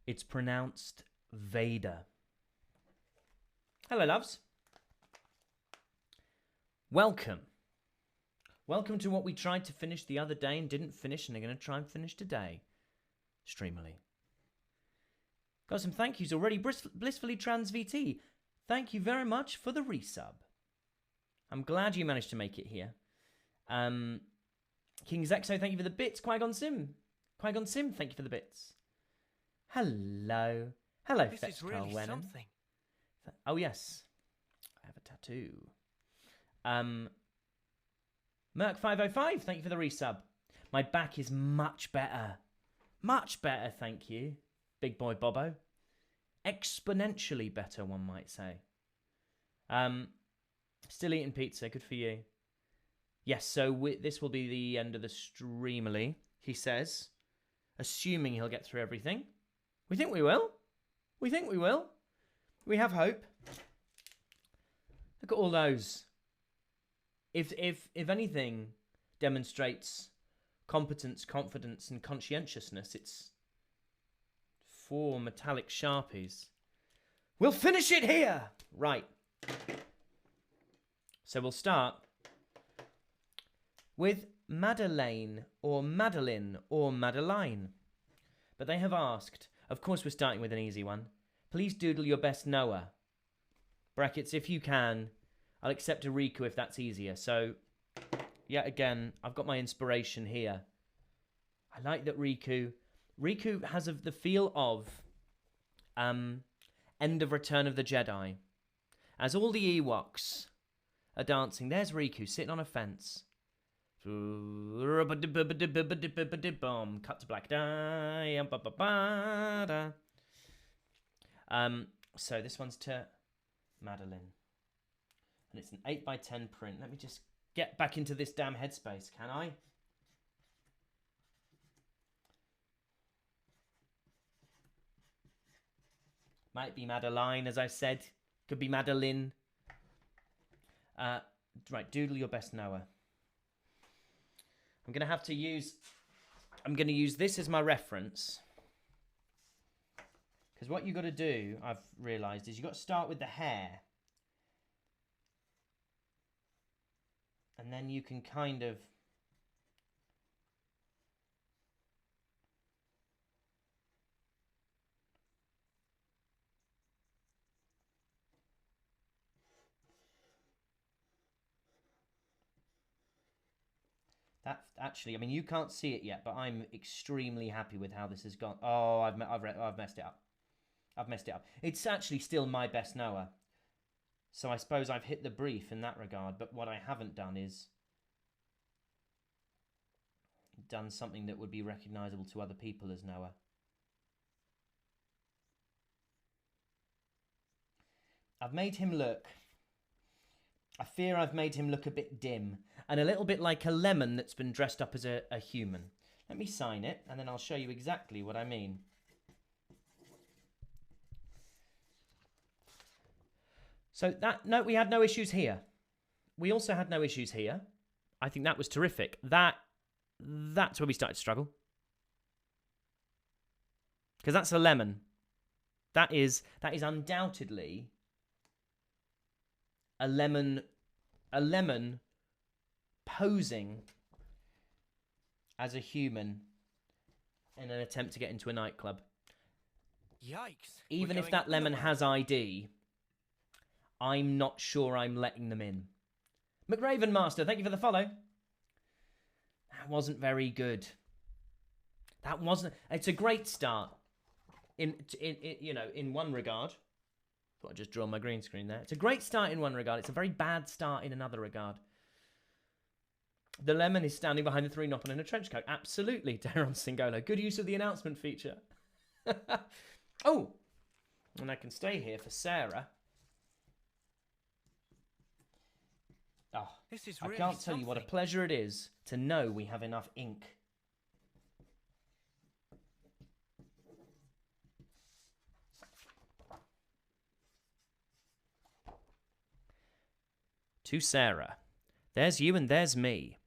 It's pronounced Vader. Hello, loves. Welcome. Welcome to what we tried to finish the other day and didn't finish and are going to try and finish today. Streamily. Got some thank yous already. Blissfully Trans VT. Thank you very much for the resub. I'm glad you managed to make it here. King Zexo, thank you for the bits. Qui-Gon Sim, thank you for the bits. Hello. Hello, This is really something. Oh, yes. I have a tattoo. Merc505, thank you for the resub. My back is much better. Much better, thank you. Big boy Bobo. Exponentially better, one might say. Still eating pizza, good for you. Yes, so this will be the end of the Streamily, he says. Assuming he'll get through everything. We think we will. We think we will. We have hope. Look at all those. If anything demonstrates competence, confidence, and conscientiousness, it's 4 metallic Sharpies. We'll finish it here! Right. So we'll start with Madeleine or Madeline or Madeline. But they have asked, of course we're starting with an easy one. Please doodle your best Noah. Brackets, if you can. I'll accept a Riku if that's easier. So, yet again, I've got my inspiration here. I like that Riku has the feel of end of Return of the Jedi. As all the Ewoks are dancing, there's Riku sitting on a fence. Cut to black. So this one's to Madeline. And it's an 8x10 print. Let me just get back into this damn headspace, can I? Might be Madeline, as I said. Could be Madeline. Right, doodle your best Noah. I'm going to use this as my reference. Because what you've got to do, I've realised, is you've got to start with the hair. And then you can kind of... That actually, I mean, you can't see it yet, but I'm extremely happy with how this has gone. Oh, I've messed it up. I've messed it up. It's actually still my best Noah. So I suppose I've hit the brief in that regard, but what I haven't done is done something that would be recognisable to other people as Noah. I've made him look... I fear I've made him look a bit dim and a little bit like a lemon that's been dressed up as a human. Let me sign it and then I'll show you exactly what I mean. So we had no issues here. We also had no issues here. I think that was terrific. That's where we started to struggle. Because that's a lemon. That is undoubtedly a lemon posing as a human in an attempt to get into a nightclub. Yikes. Even if that lemon has ID, I'm not sure I'm letting them in. McRaven Master, thank you for the follow. That wasn't very good. That wasn't... It's a great start in one regard. Thought I'd just draw my green screen there. It's a great start in one regard. It's a very bad start in another regard. The lemon is standing behind the 3 Noppin in a trench coat. Absolutely, Darren Singolo. Good use of the announcement feature. Oh, and I can stay here for Sarah. Oh, this is really I can't tell you what a pleasure it is to know we have enough ink. To Sarah. There's you and there's me.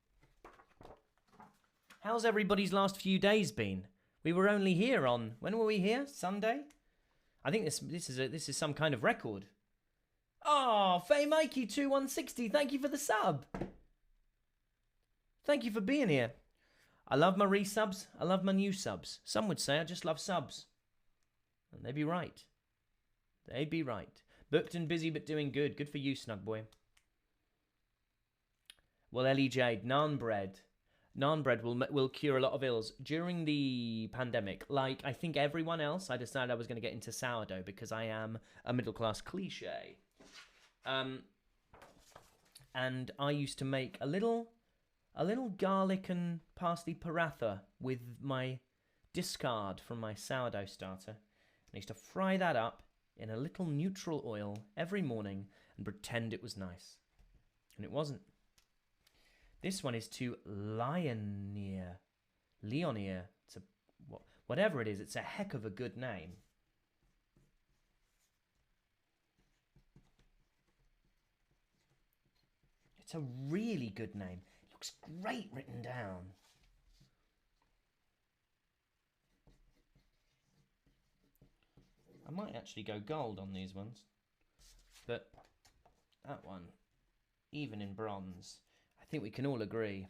How's everybody's last few days been? We were only here on, when were we here? Sunday? I think this is some kind of record. Oh, Faye Mikey 2160, thank you for the sub. Thank you for being here. I love my resubs. I love my new subs. Some would say I just love subs. And they'd be right. They'd be right. Booked and busy but doing good. Good for you, Snug Boy. Well, Ellie Jade, naan bread. Naan bread will cure a lot of ills. During the pandemic, like I think everyone else, I decided I was going to get into sourdough because I am a middle-class cliche. And I used to make a little garlic and parsley paratha with my discard from my sourdough starter. And I used to fry that up in a little neutral oil every morning and pretend it was nice. And it wasn't. This one is to Leoneer. It's a, whatever it is, it's a heck of a good name. It's a really good name. It looks great written down. I might actually go gold on these ones. But that one, even in bronze, I think we can all agree,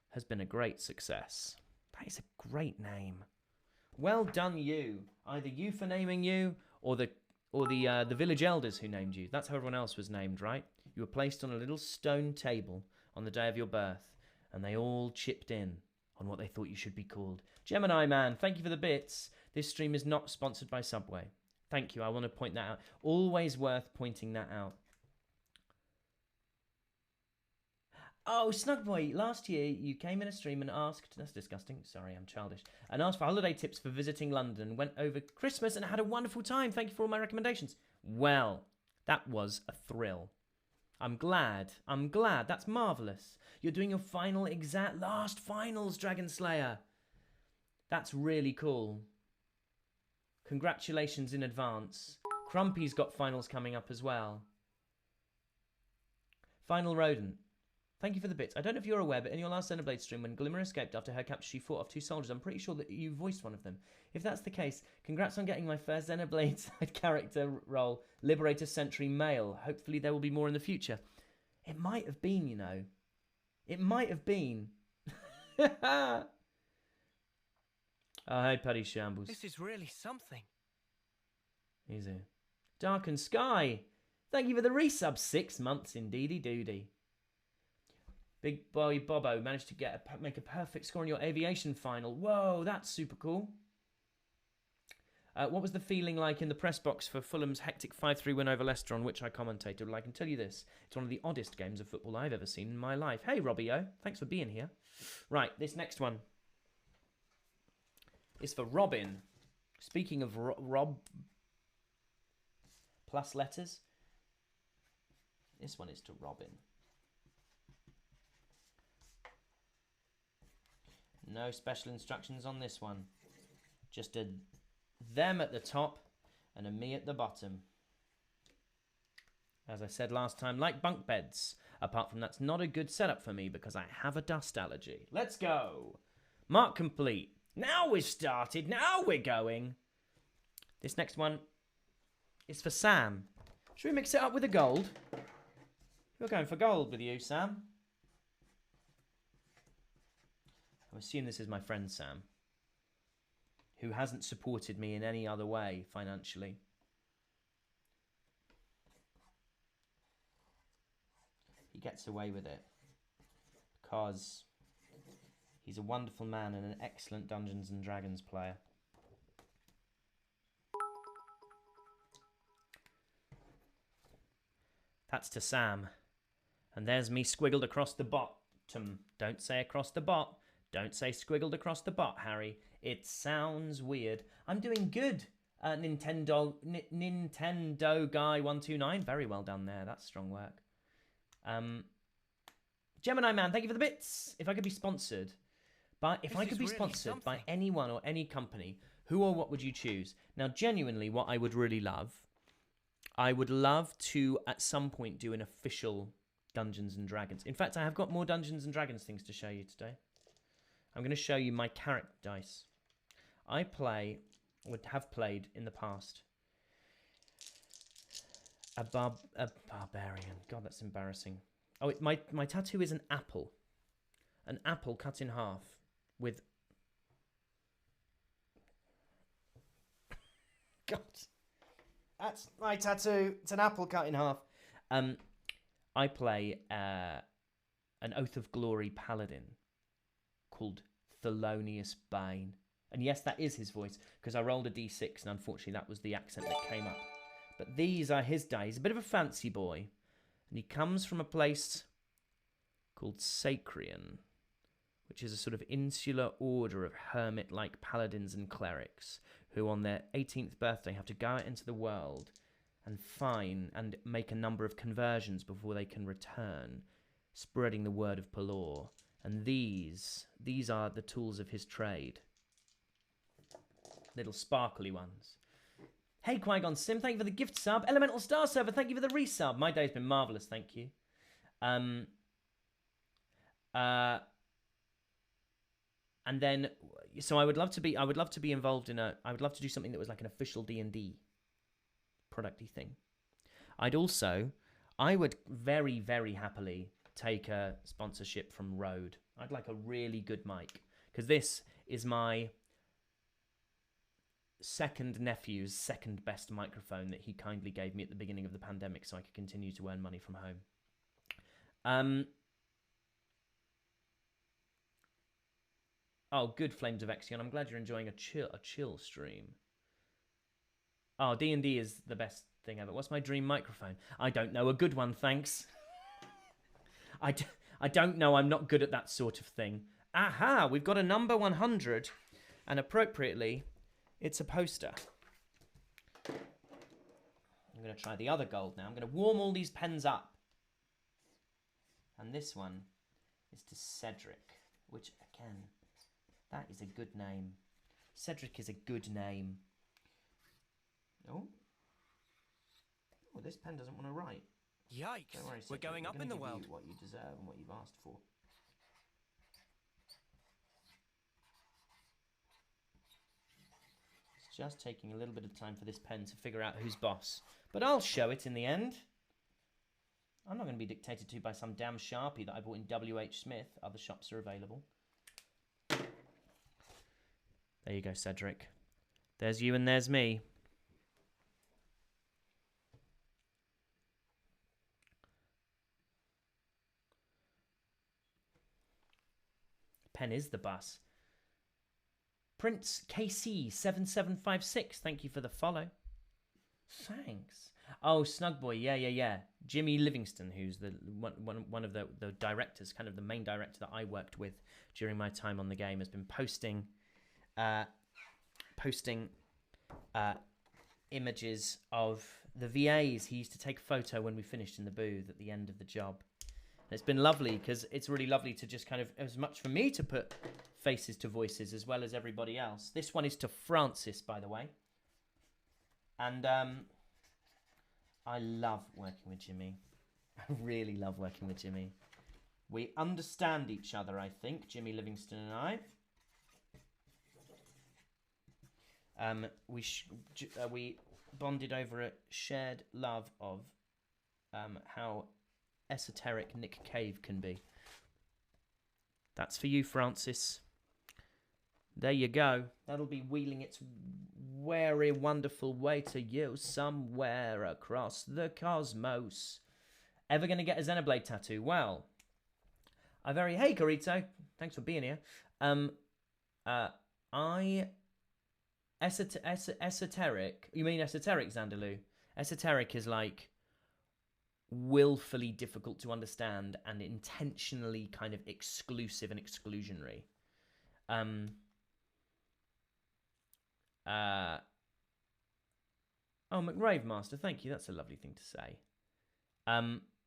has been a great success. That is a great name. Well done, you. Either you for naming you, or the village elders who named you. That's how everyone else was named, right? You were placed on a little stone table on the day of your birth, and they all chipped in on what they thought you should be called. Gemini Man, thank you for the bits. This stream is not sponsored by Subway. Thank you. I want to point that out. Always worth pointing that out. Oh, Snugboy, last year you came in a stream and asked, that's disgusting, sorry, I'm childish, and asked for holiday tips for visiting London, went over Christmas and had a wonderful time. Thank you for all my recommendations. Well, that was a thrill. I'm glad. That's marvellous. You're doing your final last finals, Dragon Slayer. That's really cool. Congratulations in advance. Crumpy's got finals coming up as well. Final Rodent. Thank you for the bits. I don't know if you're aware, but in your last Xenoblade stream, when Glimmer escaped after her capture, she fought off 2 soldiers. I'm pretty sure that you voiced one of them. If that's the case, congrats on getting my first Xenoblade side character role, Liberator Sentry male. Hopefully there will be more in the future. It might have been, you know. It might have been. Oh, hey, Paddy Shambles. This is really something. Easy. Darkened Sky. Thank you for the resub. 6 months indeedy doody. Big Boy Bobo managed to make a perfect score in your aviation final. Whoa, that's super cool. What was the feeling like in the press box for Fulham's hectic 5-3 win over Leicester, on which I commentated? Well, I can tell you this. It's one of the oddest games of football I've ever seen in my life. Hey, Robbie-o. Thanks for being here. Right, this next one is for Robin. Speaking of Rob plus letters, this one is to Robin. No special instructions on this one. Just a them at the top and a me at the bottom. As I said last time, like bunk beds. Apart from that's not a good setup for me because I have a dust allergy. Let's go. Mark complete. Now we've started. Now we're going. This next one is for Sam. Should we mix it up with a gold? We're going for gold with you, Sam. I assume this is my friend Sam, who hasn't supported me in any other way financially. He gets away with it because he's a wonderful man and an excellent Dungeons and Dragons player. That's to Sam. And there's me squiggled across the bottom. Don't say across the bot. Don't say squiggled across the bot, Harry. It sounds weird. I'm doing good, Nintendo Guy 129. Very well done there. That's strong work. Gemini Man, thank you for the bits. If I could be sponsored, by anyone or any company, who or what would you choose? Now, genuinely, what I would really love, I would love to at some point do an official Dungeons and Dragons. In fact, I have got more Dungeons and Dragons things to show you today. I'm going to show you my character dice. I would have played in the past a barbarian. God, that's embarrassing. Oh, my tattoo is an apple. An apple cut in half with... God. That's my tattoo. It's an apple cut in half. I play an Oath of Glory paladin called Thelonious Bane. And yes, that is his voice, because I rolled a d6 and unfortunately that was the accent that came up. But these are his days. A bit of a fancy boy. And he comes from a place called Sacrian, which is a sort of insular order of hermit-like paladins and clerics who on their 18th birthday have to go out into the world and find and make a number of conversions before they can return, spreading the word of Pelor. And these are the tools of his trade. Little sparkly ones. Hey, Qui-Gon Sim, thank you for the gift sub. Elemental Star Server, thank you for the resub. My day's been marvellous, thank you. And then, so I would love to be involved in I would love to do something that was like an official D&D producty thing. I would very, very happily take a sponsorship from Rode. I'd like a really good mic, because this is my second nephew's second best microphone that he kindly gave me at the beginning of the pandemic so I could continue to earn money from home. Oh, good, Flames of Exion. I'm glad you're enjoying a chill stream. Oh, D&D is the best thing ever. What's my dream microphone? I don't know. A good one, thanks. I don't know. I'm not good at that sort of thing. Aha! We've got a number 100, and appropriately, it's a poster. I'm going to try the other gold now. I'm going to warm all these pens up. And this one is to Cedric, which, again, that is a good name. Cedric is a good name. Oh, this pen doesn't want to write. Yikes! Don't worry, We're going up in the world. What you deserve and what you've asked for. It's just taking a little bit of time for this pen to figure out who's boss. But I'll show it in the end. I'm not going to be dictated to by some damn Sharpie that I bought in W.H. Smith. Other shops are available. There you go, Cedric. There's you and there's me. Pen is the bus. Prince KC7756, thank you for the follow. Thanks. Oh, Snugboy, yeah. Jimmy Livingston, who's the one of the directors, kind of the main director that I worked with during my time on the game, has been posting images of the VAs he used to take a photo when we finished in the booth at the end of the job. And it's been lovely, because it's really lovely to just kind of, as much for me to put faces to voices as well as everybody else. This one is to Francis, by the way. And I love working with Jimmy. I really love working with Jimmy. We understand each other, I think, Jimmy Livingston and I. We bonded over a shared love of how esoteric Nick Cave can be. That's for you, Francis. There you go. That'll be wheeling its very wonderful way to you somewhere across the cosmos. Ever going to get a Xenoblade tattoo? Well, hey, Corito. Thanks for being here. Esoteric. You mean esoteric, Xandaloo? Esoteric is like willfully difficult to understand and intentionally kind of exclusive and exclusionary. Oh, McRave Master, thank you. That's a lovely thing to say.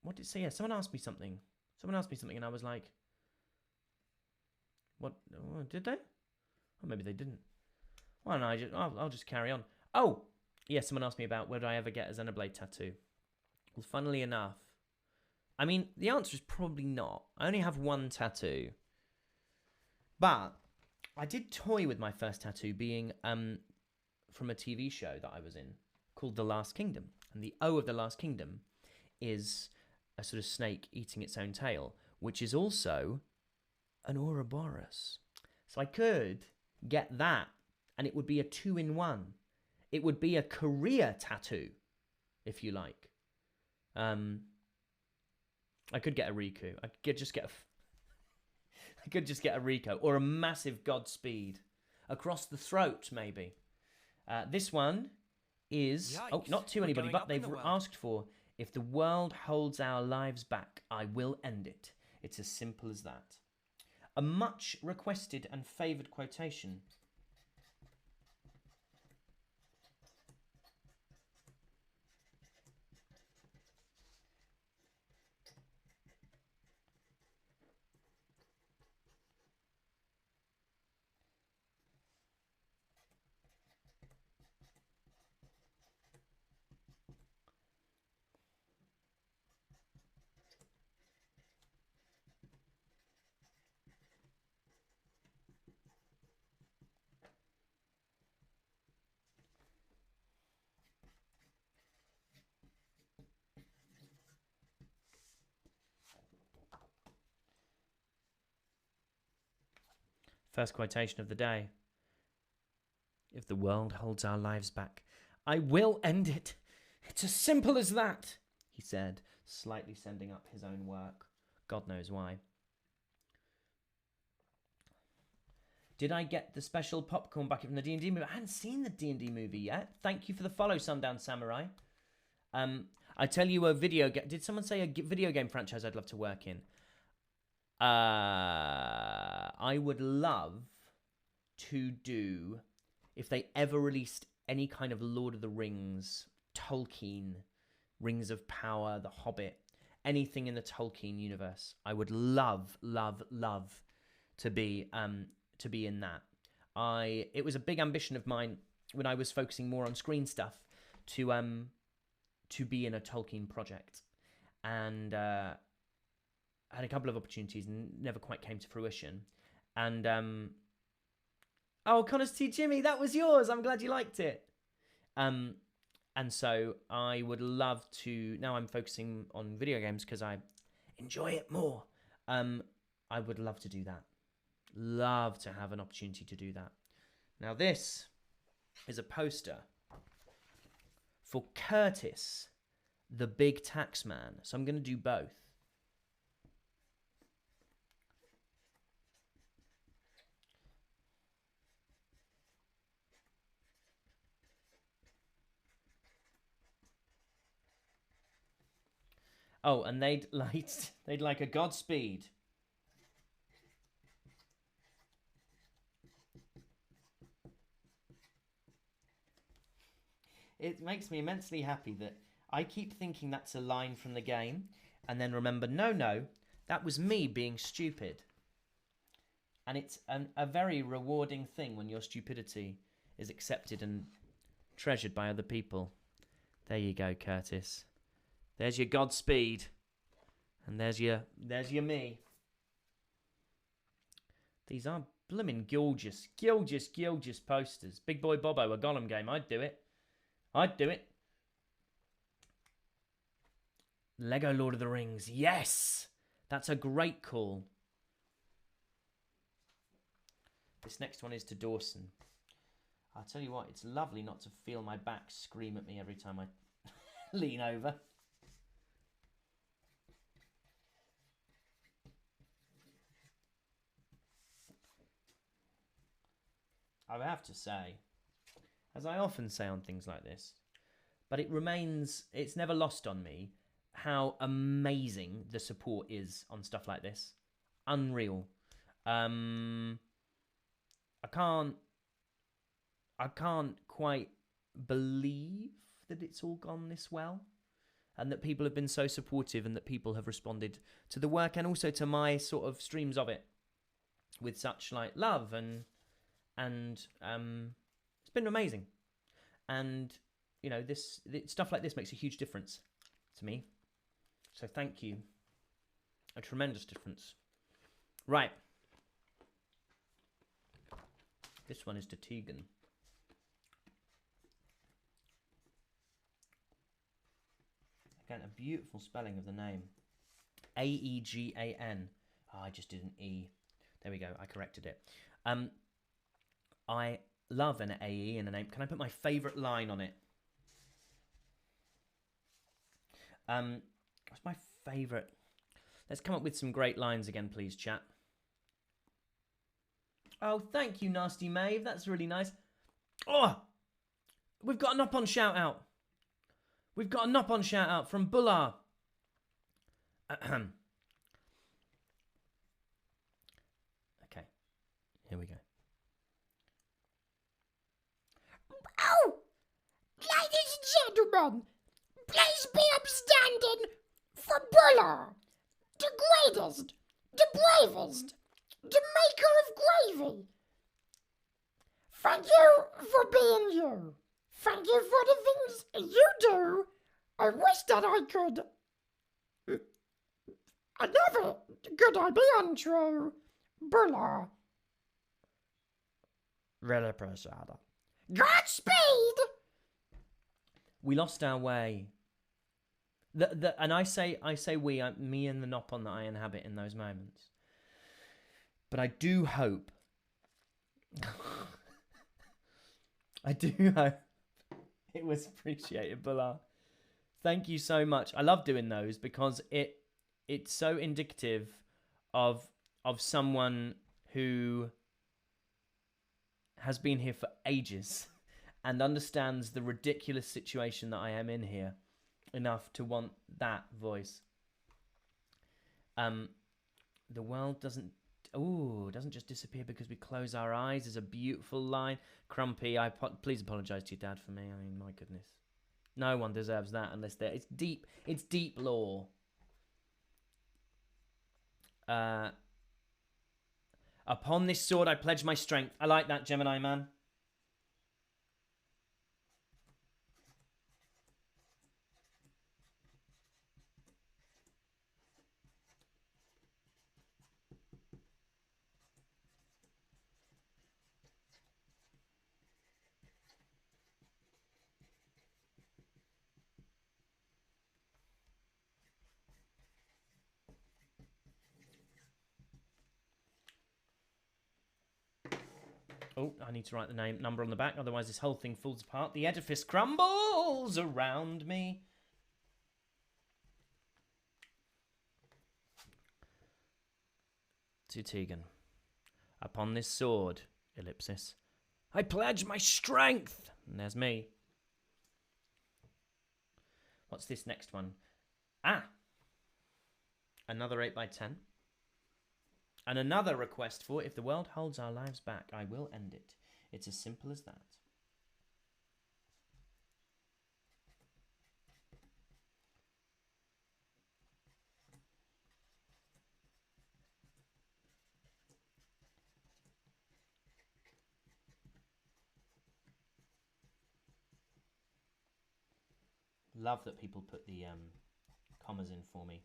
What did it say? Yeah, someone asked me something. And I was like, what? Did they? Or maybe they didn't. Well, no, I'll just carry on. Oh, yeah, someone asked me about would I ever get a Xenoblade tattoo. Well, funnily enough, I mean, the answer is probably not. I only have one tattoo. But I did toy with my first tattoo being from a TV show that I was in called The Last Kingdom. And the O of The Last Kingdom is a sort of snake eating its own tail, which is also an Ouroboros. So I could get that, and it would be a 2-in-1. It would be a career tattoo, if you like. I could get a Riku. I could just get a Rico or a massive Godspeed across the throat, maybe. This one is not to anybody, but they've asked for: if the world holds our lives back, I will end it. It's as simple as that. A much requested and favoured quotation. First quotation of the day. If the world holds our lives back, I will end it. It's as simple as that, he said, slightly sending up his own work. God knows why. Did I get the special popcorn bucket from the D&D movie? I hadn't seen the D&D movie yet. Thank you for the follow, Sundown Samurai. I tell you a video game. Did someone say a video game franchise I'd love to work in? I would love to do, if they ever released any kind of Lord of the Rings, Tolkien, Rings of Power, The Hobbit, anything in the Tolkien universe, I would love to be in that. It was a big ambition of mine when I was focusing more on screen stuff to be in a Tolkien project, and I had a couple of opportunities and never quite came to fruition. And Connors T. Jimmy, that was yours. I'm glad you liked it. And so I would love to. Now I'm focusing on video games because I enjoy it more. I would love to do that. Love to have an opportunity to do that. Now this is a poster for Curtis, the Big Tax Man. So I'm going to do both. Oh, and they'd like a Godspeed. It makes me immensely happy that I keep thinking that's a line from the game, and then remember, no, that was me being stupid. And it's a very rewarding thing when your stupidity is accepted and treasured by other people. There you go, Curtis. There's your Godspeed, and there's your me. These are blooming gorgeous posters. Big Boy Bobo, a Gollum game. I'd do it. Lego Lord of the Rings. Yes, that's a great call. This next one is to Dawson. I'll tell you what, it's lovely not to feel my back scream at me every time I lean over. I have to say, as I often say on things like this, but it's never lost on me how amazing the support is on stuff like this. Unreal. I can't quite believe that it's all gone this well, and that people have been so supportive, and that people have responded to the work and also to my sort of streams of it with such like love and it's been amazing. And you know, stuff like this makes a huge difference to me, so thank you. A tremendous difference. Right, This one is to Tegan. Again, a beautiful spelling of the name. Aegan. Oh, I just did an E. There we go. I corrected it. I love an AE in a name. Can I put my favourite line on it? What's my favourite? Let's come up with some great lines again, please, chat. Oh, thank you, Nasty Maeve. That's really nice. Oh, we've got a Nop-on shout-out. We've got a Nop-on shout-out from Bullar. Okay, here we go. Oh, ladies and gentlemen, please be upstanding for Buller, the greatest, the bravest, the maker of gravy. Thank you for being you. Thank you for the things you do. I wish that I could. Never could I be untrue. Buller. Really appreciate it. Godspeed! We lost our way. And I say we, me and the Nop-on that I inhabit in those moments. But I do hope, I do hope it was appreciated, Bullar. Thank you so much. I love doing those because it's so indicative of someone who has been here for ages and understands the ridiculous situation that I am in here enough to want that voice. The world doesn't just disappear because we close our eyes is a beautiful line. Crumpy, please apologise to your dad for me. I mean, my goodness. No one deserves that unless they're... It's deep lore. Upon this sword I pledge my strength. I like that, Gemini man. Oh, I need to write the number on the back, otherwise this whole thing falls apart. The edifice crumbles around me. To Tegan. Upon this sword, ellipsis, I pledge my strength. And there's me. What's this next one? Ah! Another 8x10. And another request for, if the world holds our lives back, I will end it. It's as simple as that. Love that people put the commas in for me.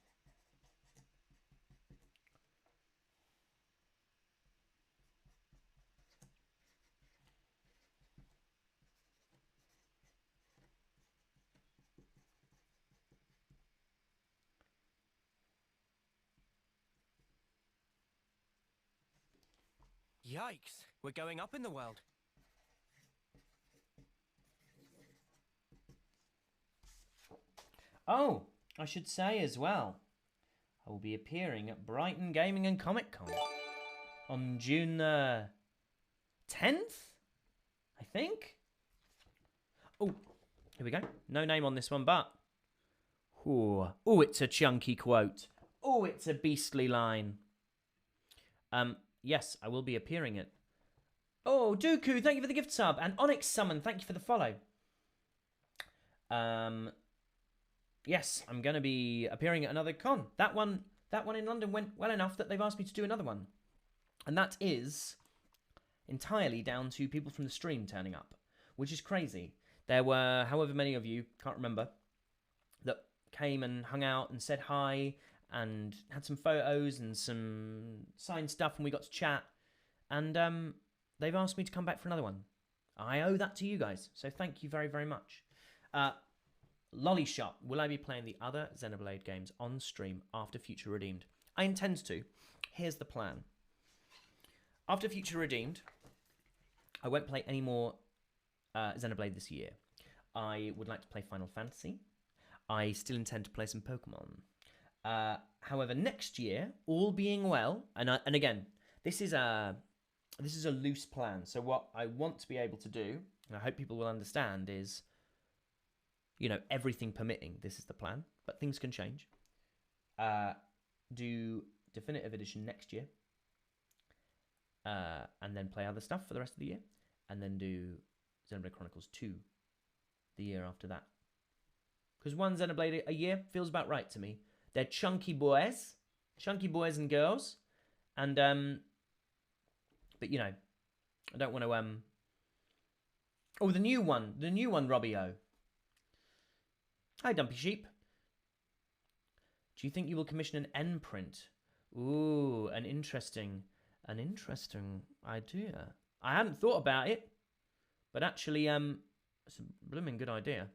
Yikes, we're going up in the world. Oh, I should say as well, I will be appearing at Brighton Gaming and Comic Con on June 10th, I think. Oh, here we go. No name on this one, but... Oh, it's a chunky quote. Oh, it's a beastly line. Yes, I will be appearing at... Oh, Dooku, thank you for the gift sub. And Onyx Summon, thank you for the follow. Yes, I'm going to be appearing at another con. That one in London went well enough that they've asked me to do another one. And that is entirely down to people from the stream turning up, which is crazy. There were however many of you, can't remember, that came and hung out and said hi and had some photos and some signed stuff, and we got to chat. And they've asked me to come back for another one. I owe that to you guys, so thank you very, very much. Lolly Shop, will I be playing the other Xenoblade games on stream after Future Redeemed? I intend to. Here's the plan. After Future Redeemed, I won't play any more Xenoblade this year. I would like to play Final Fantasy. I still intend to play some Pokemon. However, next year, all being well, and again, this is a loose plan. So what I want to be able to do, and I hope people will understand, is, you know, everything permitting, this is the plan, but things can change. Do Definitive Edition next year, and then play other stuff for the rest of the year, and then do Xenoblade Chronicles 2 the year after that. Because one Xenoblade a year feels about right to me. They're chunky boys and girls, and but you know, I don't want to Oh, the new one, Robbie O. Hi, Dumpy Sheep. Do you think you will commission an N print? Ooh, an interesting idea. I hadn't thought about it, but actually, it's a blooming good idea.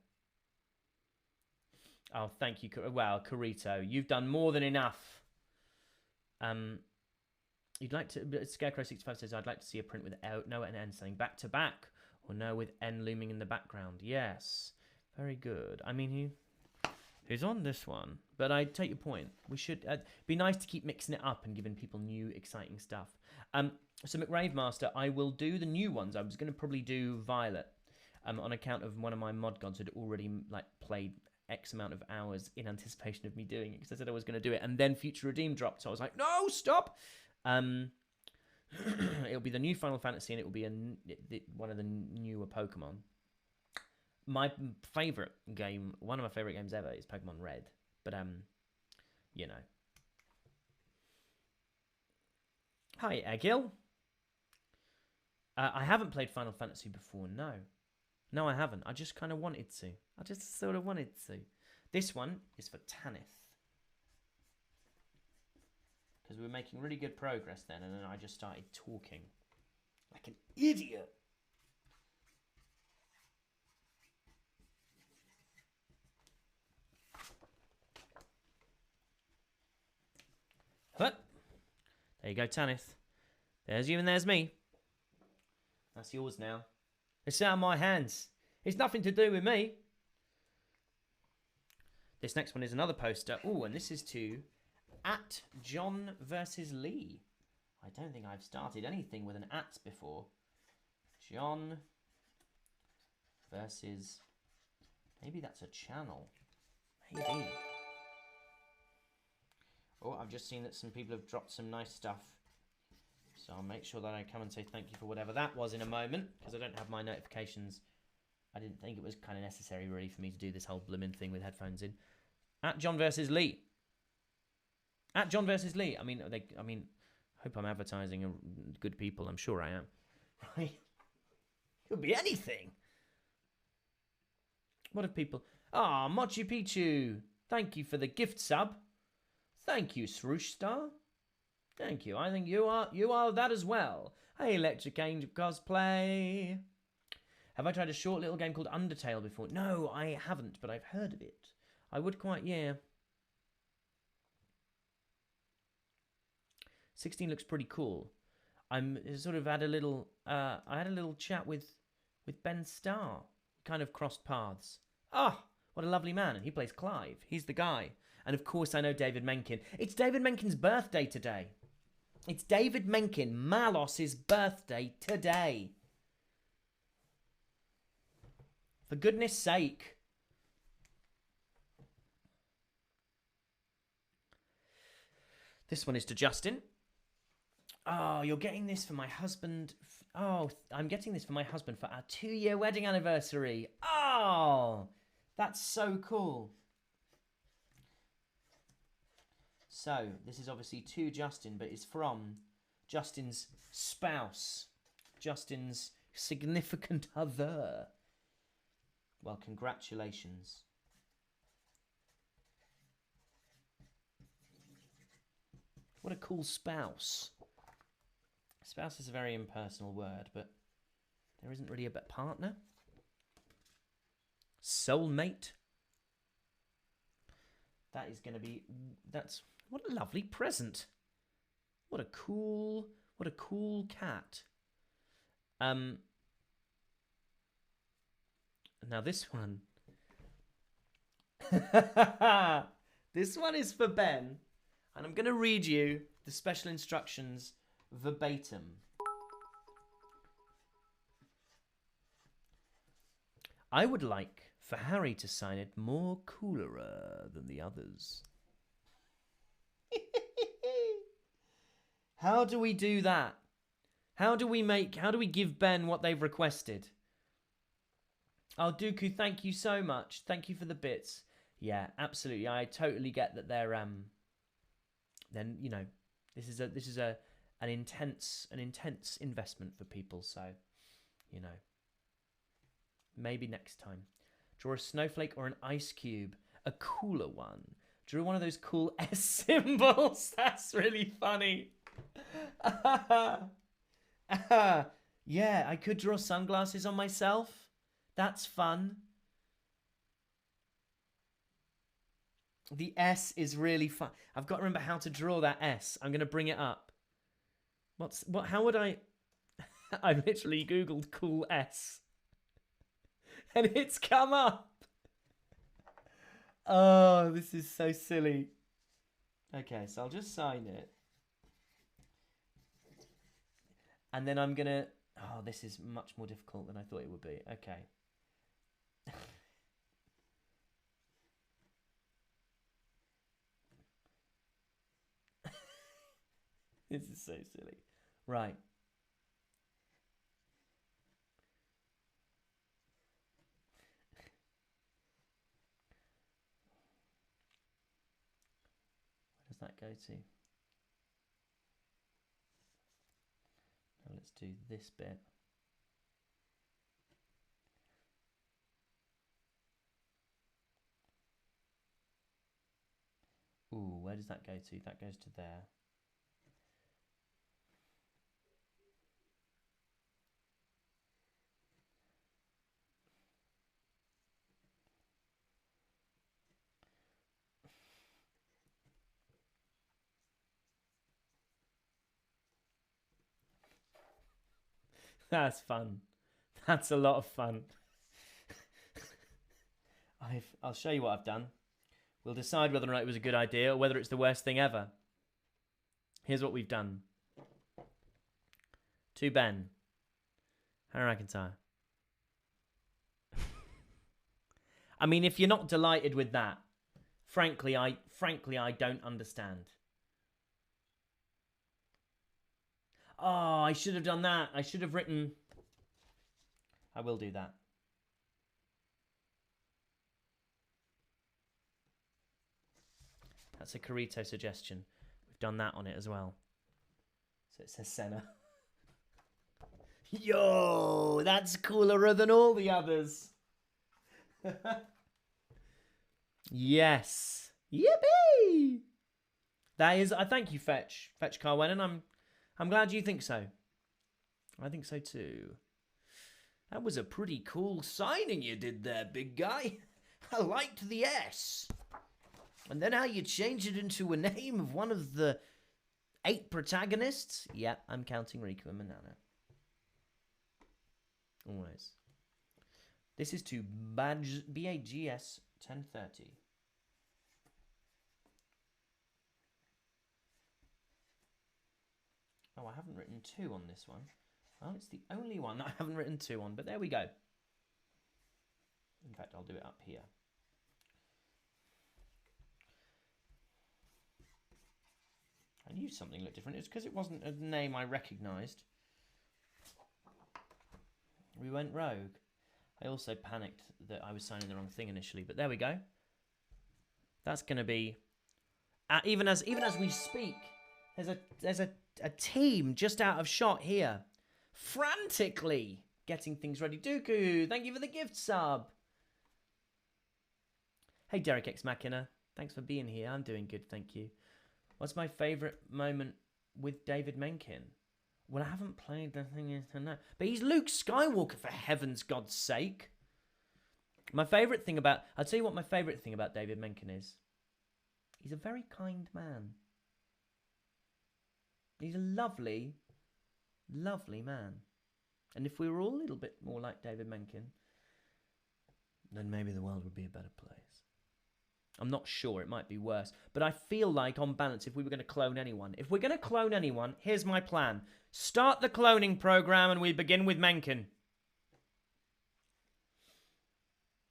Oh, thank you. Wow, Carito, you've done more than enough. You'd like to... Scarecrow65 says, I'd like to see a print with no and N saying back to back, or no with N looming in the background. Yes, very good. I mean, he's on this one, but I take your point. We should be nice to keep mixing it up and giving people new, exciting stuff. So McRave Master, I will do the new ones. I was going to probably do Violet, on account of one of my mod gods had already played X amount of hours in anticipation of me doing it, because I said I was going to do it, and then Future Redeemed dropped, so I was like, no, stop. It'll be the new Final Fantasy, and it will be one of the newer Pokemon. My favorite game, one of my favorite games ever, is Pokemon Red, but you know. Hi, Egil. I haven't played Final Fantasy before, no, I haven't. I just kind of wanted to. I just sort of wanted to. This one is for Tanith, because we were making really good progress then, and then I just started talking like an idiot. But there you go, Tanith. There's you and there's me. That's yours now. It's out of my hands. It's nothing to do with me. This next one is another poster. Oh, and this is to @John versus Lee. I don't think I've started anything with an @ before. John versus... Maybe that's a channel. Maybe. Oh, I've just seen that some people have dropped some nice stuff. So I'll make sure that I come and say thank you for whatever that was in a moment, because I don't have my notifications. I didn't think it was kind of necessary, really, for me to do this whole blooming thing with headphones in. @John versus Lee. @John versus Lee. I mean, I hope I'm advertising good people. I'm sure I am. Right? Could be anything. What have people... Ah, Machu Picchu. Thank you for the gift sub. Thank you, Swoosh Star. Thank you. I think you are that as well. Hey, Electric Angel Cosplay. Have I tried a short little game called Undertale before? No, I haven't, but I've heard of it. I would quite, yeah. 16 looks pretty cool. I'm sort of had a little, I had a little chat with Ben Starr. Kind of crossed paths. Ah, what a lovely man. And he plays Clive. He's the guy. And of course I know David Menken. It's David Menken's birthday today. It's David Menken, Malos's birthday today. For goodness sake. This one is to Justin. Oh, you're getting this for my husband. Oh, I'm getting this for my husband for our 2-year wedding anniversary. Oh, that's so cool. So, this is obviously to Justin, but it's from Justin's spouse. Justin's significant other. Well, congratulations. What a cool spouse. Spouse is a very impersonal word, but there isn't really a partner. Soulmate. That is going to be... That's... What a lovely present. What a cool cat. Now this one. This one is for Ben. And I'm going to read you the special instructions verbatim. I would like for Harry to sign it more cooler than the others. How do we do that? How do we give Ben what they've requested? Oh, Dooku, thank you so much. Thank you for the bits. Yeah, absolutely. I totally get that they're then, you know, this is an intense investment for people, so, you know. Maybe next time. Draw a snowflake or an ice cube. A cooler one. Drew one of those cool S symbols. That's really funny. Yeah, I could draw sunglasses on myself. That's fun. The S is really fun. I've got to remember how to draw that S. I'm going to bring it up. How would I... I literally Googled cool S. And it's come up. Oh, this is so silly. Okay, so I'll just sign it. And then I'm going to... Oh, this is much more difficult than I thought it would be. Okay. This is so silly. Right. Where does that go to? Now let's do this bit. Ooh, where does that go to? That goes to there. That's fun. That's a lot of fun. I'll show you what I've done. We'll decide whether or not it was a good idea or whether it's the worst thing ever. Here's what we've done. To Ben. Harry McEntire. I mean, if you're not delighted with that, frankly, I don't understand. Oh, I should have done that. I should have written... I will do that. That's a Carito suggestion. We've done that on it as well. So it says Senna. Yo, that's cooler than all the others. Yes. Yippee! That is... I thank you, Fetch Carwen, and I'm glad you think so. I think so too. That was a pretty cool signing you did there, big guy. I liked the S. And then how you changed it into a name of one of the 8 protagonists. Yeah, I'm counting Riku and Manana. Always. This is to BAGS 1030. Oh, I haven't written 2 on this one. Well, it's the only one that I haven't written 2 on, but there we go. In fact, I'll do it up here. I knew something looked different. It's because it wasn't a name I recognised. We went rogue. I also panicked that I was signing the wrong thing initially, but there we go. That's going to be... even as we speak, there's a team just out of shot here, frantically getting things ready. Dooku, thank you for the gift sub. Hey, Derek X Machina, thanks for being here. I'm doing good, thank you. What's my favourite moment with David Mencken? Well, I haven't played the thing is to know. But he's Luke Skywalker, for heaven's God's sake. My favourite thing about... I'll tell you what my favourite thing about David Mencken is. He's a very kind man. He's a lovely, lovely man. And if we were all a little bit more like David Mencken, then maybe the world would be a better place. I'm not sure, it might be worse. But I feel like, on balance, if we were going to clone anyone... If we're going to clone anyone, here's my plan. Start the cloning program and we begin with Mencken.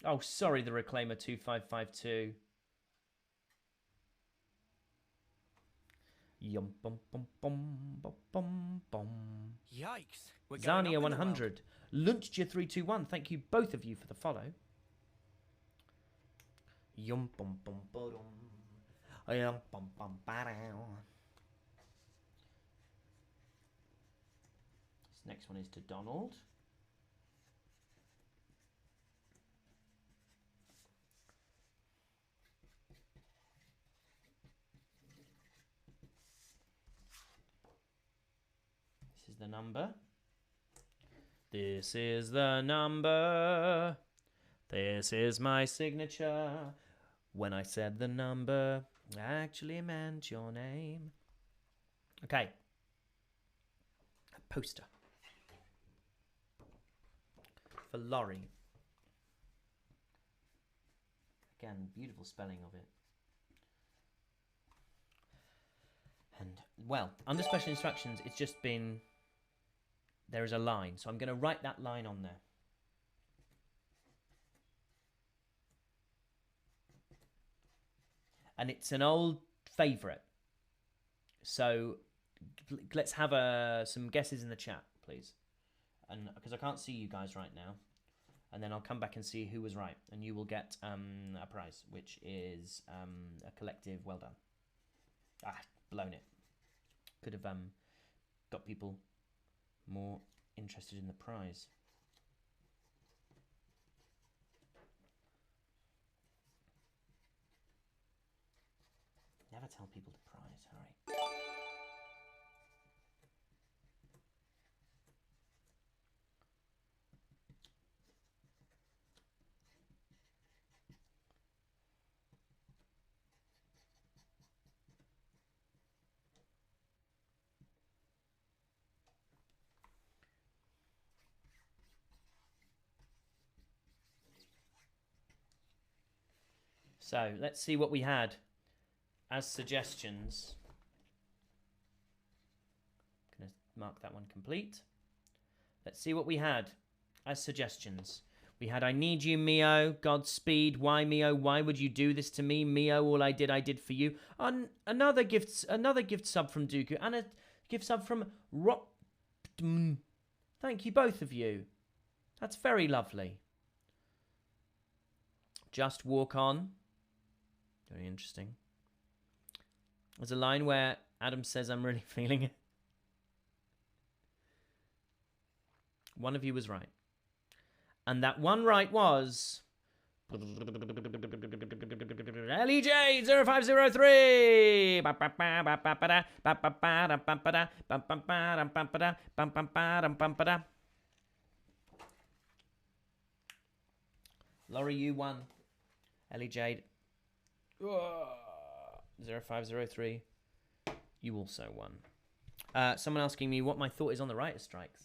Oh, sorry, the Reclaimer 2552. Yum bum bum bum bum bum bum. Yikes. We're going Zania up in the 100. Lunchja 321. Thank you, both of you, for the follow. Yum bum bum bum. Yum bum bum ba. This next one is to Donald. This is the number. This is the number. This is my signature. When I said the number, I actually meant your name. Okay. A poster. For Laurie. Again, beautiful spelling of it. And, well, under special instructions, it's just been... There is a line, so I'm going to write that line on there. And it's an old favourite. So let's have some guesses in the chat, please. And because I can't see you guys right now. And then I'll come back and see who was right. And you will get a prize, which is a collective well done. Ah, blown it. Could have got people more interested in the prize. Never tell people the prize, Harry. So, let's see what we had as suggestions. I'm going to mark that one complete. Let's see what we had as suggestions. We had I Need You, Mio, Godspeed, Why Mio, Why Would You Do This to Me, Mio, All I Did for You. Another gift sub from Dooku, and a gift sub from Rock. Thank you, both of you. That's very lovely. Just Walk On. Very interesting. There's a line where Adam says, I'm really feeling it. One of you was right. And that one right was... LEJ0503! Laurie, you won. LEJ 0503. You also won. Someone asking me what my thought is on the writer's strikes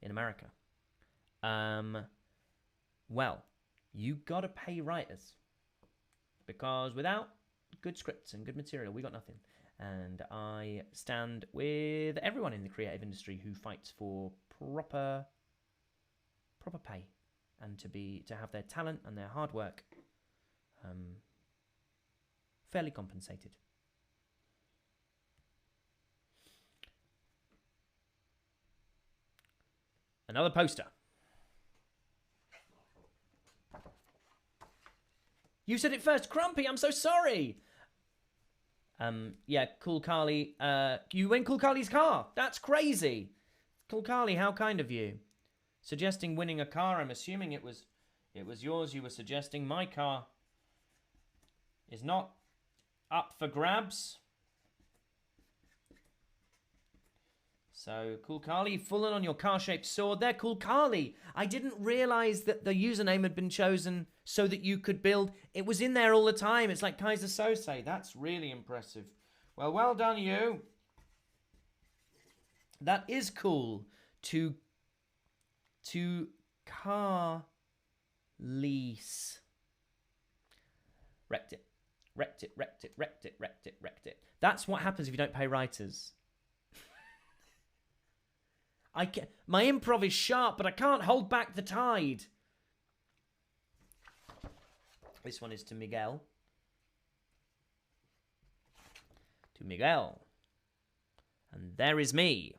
in America. Well, you gotta pay writers, because without good scripts and good material, we got nothing. And I stand with everyone in the creative industry who fights for proper pay, and to have their talent and their hard work fairly compensated. Another poster. You said it first, Crumpy. I'm so sorry. Yeah, Cool Carly. You win Cool Carly's car. That's crazy. Cool Carly, how kind of you. Suggesting winning a car. I'm assuming it was yours. You were suggesting my car is not up for grabs. So, Cool Carly, full on your car-shaped sword there. Cool Carly, I didn't realise that the username had been chosen so that you could build. It was in there all the time. It's like Kaiser Sose. That's really impressive. Well done, you. That is cool. To car lease. Wrecked it. Wrecked it. That's what happens if you don't pay writers. My improv is sharp, but I can't hold back the tide. This one is to Miguel. To Miguel. And there is me.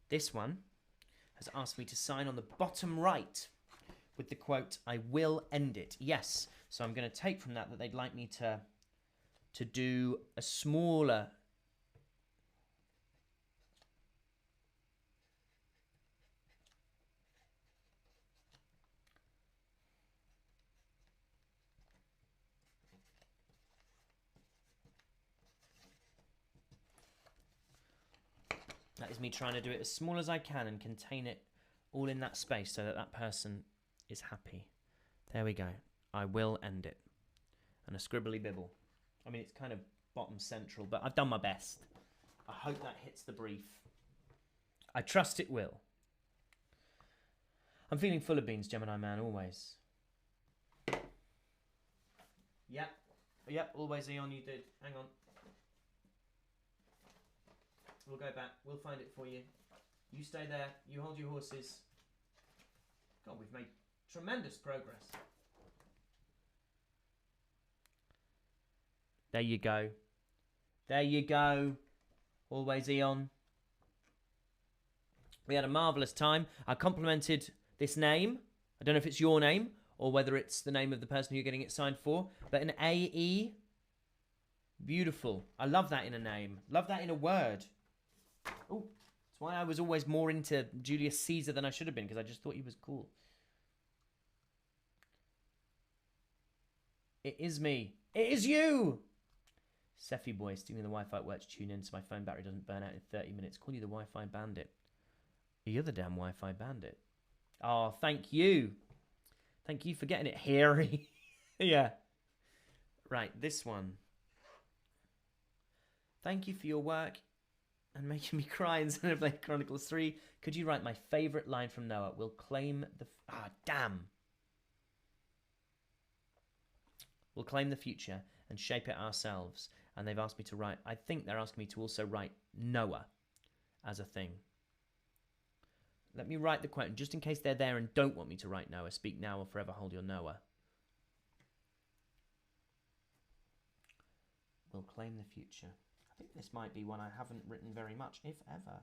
This one has asked me to sign on the bottom right with the quote, "I will end it." Yes, so I'm going to take from that they'd like me to do a smaller... That is me trying to do it as small as I can and contain it all in that space so that person is happy. There we go. I will end it. And a scribbly bibble. I mean, it's kind of bottom central, but I've done my best. I hope that hits the brief. I trust it will. I'm feeling full of beans, Gemini Man, always. Yep, always, Eon, you did. Hang on. We'll go back. We'll find it for you. You stay there. You hold your horses. God, we've made tremendous progress. There you go. There you go. Always Eon. We had a marvellous time. I complimented this name. I don't know if it's your name or whether it's the name of the person you're getting it signed for. But an AE. Beautiful. I love that in a name. Love that in a word. Oh, that's why I was always more into Julius Caesar than I should have been, because I just thought he was cool. It is me. It is you! Seffi boy, stealing the Wi-Fi work to tune in so my phone battery doesn't burn out in 30 minutes. Call you the Wi-Fi bandit. You're the damn Wi-Fi bandit. Oh, thank you. Thank you for getting it, Harry. Yeah. Right, this one. Thank you for your work and making me cry in Xenoblade Chronicles 3. Could you write my favourite line from Noah? We'll claim the... damn. We'll claim the future and shape it ourselves. And they've asked me to write... I think they're asking me to also write Noah as a thing. Let me write the quote. Just in case they're there and don't want me to write Noah, speak now or forever hold your Noah. We'll claim the future. I think this might be one I haven't written very much, if ever.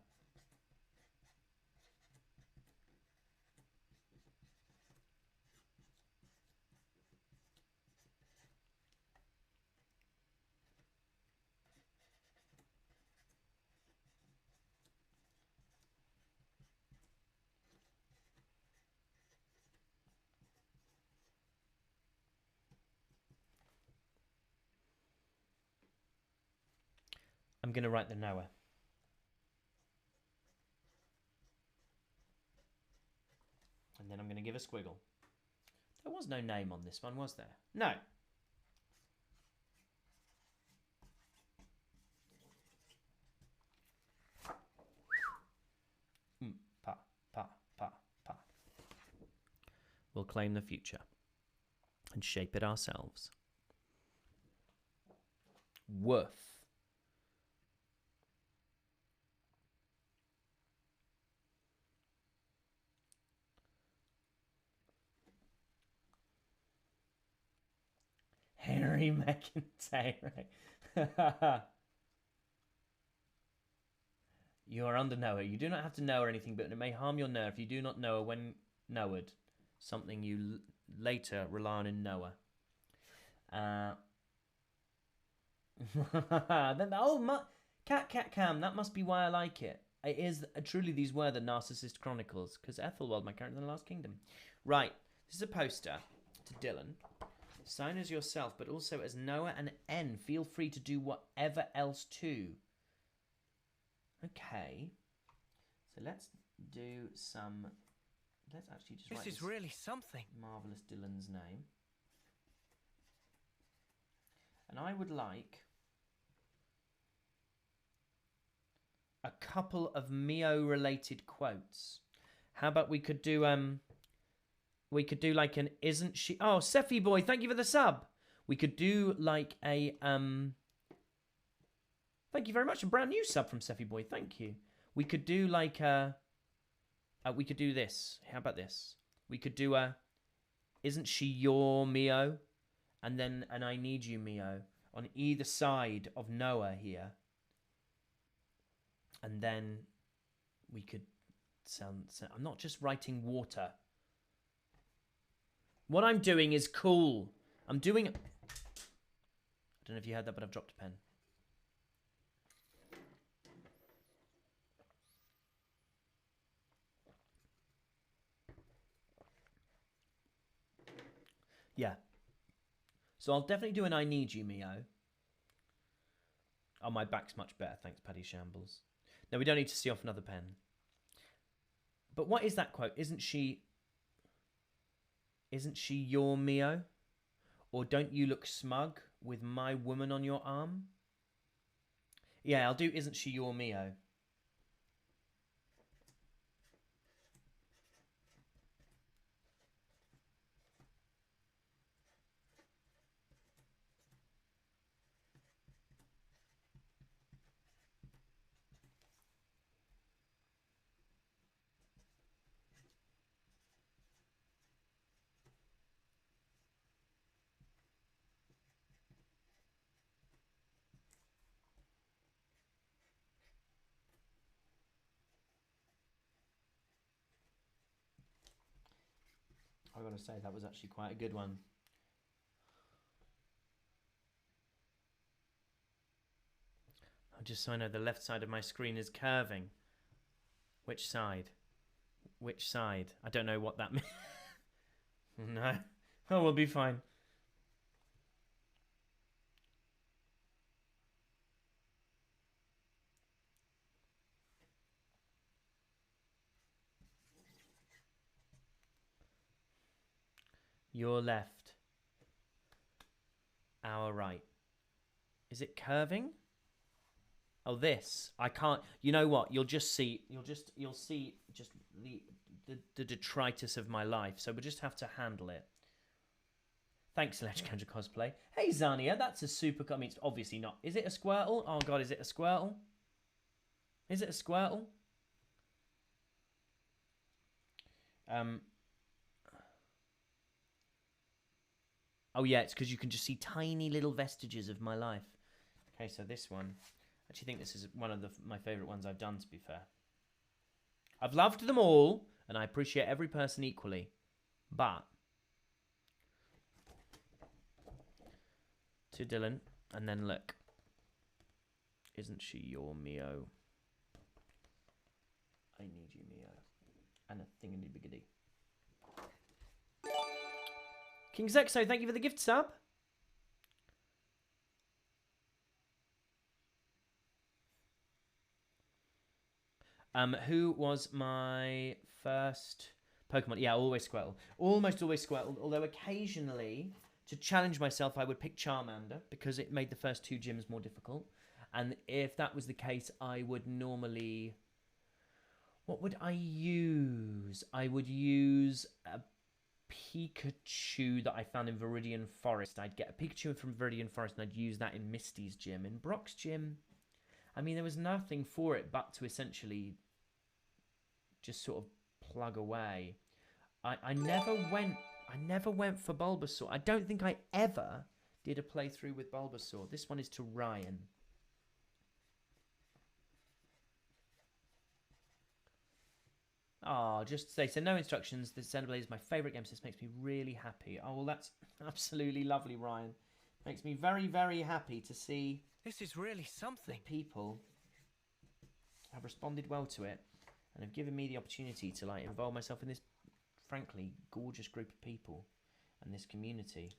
I'm going to write the Noah. And then I'm going to give a squiggle. There was no name on this one, was there? No. Pa, pa, pa, pa. We'll claim the future and shape it ourselves. Woof. Henry McEntire. You are under Noah. You do not have to know or anything, but it may harm your nerve if you do not know when knowed. Something you later rely on in Noah. Cat Cam. That must be why I like it. It is truly, these were the Narcissist Chronicles, because Ethelwald, my character in the Last Kingdom. Right, this is a poster to Dylan. Sign as yourself, but also as Noah and N. Feel free to do whatever else too. Okay. So let's do some... Let's actually just write This is really something. Marvelous Dylan's name. And I would like a couple of Mio-related quotes. How about we could do like an isn't she... Oh, Sephi boy, thank you for the sub. We could do like a Thank you very much. A brand new sub from Sephi boy. Thank you. We could do like a we could do this. How about this? We could do a isn't she your Mio? And then an I need you Mio on either side of Noah here. And then we could sound... I'm not just writing water. What I'm doing is cool. I'm doing... I don't know if you heard that, but I've dropped a pen. Yeah. So I'll definitely do an I need you, Mio. Oh, my back's much better. Thanks, Paddy Shambles. No, we don't need to see off another pen. But what is that quote? Isn't she your Mio? Or don't you look smug with my woman on your arm? Yeah, I'll do isn't she your Mio? I gotta say, that was actually quite a good one. Just so I know, the left side of my screen is curving. Which side? Which side? I don't know what that means. No. Oh, we'll be fine. Your left. Our right. Is it curving? Oh, this. I can't. You know what? You'll see just the detritus of my life. So we'll just have to handle it. Thanks, Legendary Cosplay. Hey, Zania, that's a super... I mean, it's obviously not. Is it a Squirtle? Oh, God, is it a Squirtle? Is it a Squirtle? Oh, yeah, it's because you can just see tiny little vestiges of my life. Okay, so this one... I actually think this is one of my favourite ones I've done, to be fair. I've loved them all, and I appreciate every person equally. But... to Dylan, and then look. Isn't she your Mio? I need you, Mio. And a thingity-biggity. King Zexo, thank you for the gift sub. Who was my first Pokemon? Yeah, always Squirtle. Almost always Squirtle, although occasionally, to challenge myself, I would pick Charmander, because it made the first two gyms more difficult. And if that was the case, I would normally... What would I use? I would use a Pikachu that I found in Viridian Forest. I'd get a Pikachu from Viridian Forest and I'd use that in Misty's gym. In Brock's gym, I mean, there was nothing for it but to essentially just sort of plug away. I never went for Bulbasaur. I don't think I ever did a playthrough with Bulbasaur. This one is to Ryan. Oh, just to say, so no instructions. The Xenoblade is my favourite game, so this makes me really happy. Oh, well, that's absolutely lovely, Ryan. Makes me very, very happy to see... This is really something. People have responded well to it and have given me the opportunity to like involve myself in this, frankly, gorgeous group of people and this community.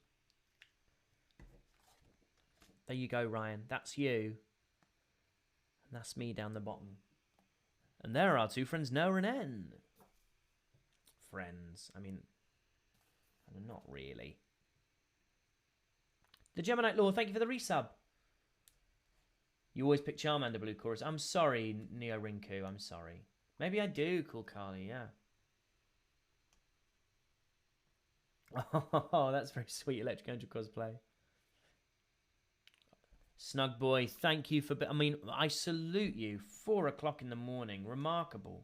There you go, Ryan. That's you. And that's me down the bottom. And there are our two friends, Noah and N. Friends. I mean, not really. The Gemini Law, thank you for the resub. You always pick Charmander, Blue Chorus. I'm sorry, Neo Rinku. I'm sorry. Maybe I do, Cool Carly, yeah. Oh, that's very sweet, Electric Angel cosplay. Snug Boy, thank you for... I mean, I salute you. 4 o'clock in the morning. Remarkable.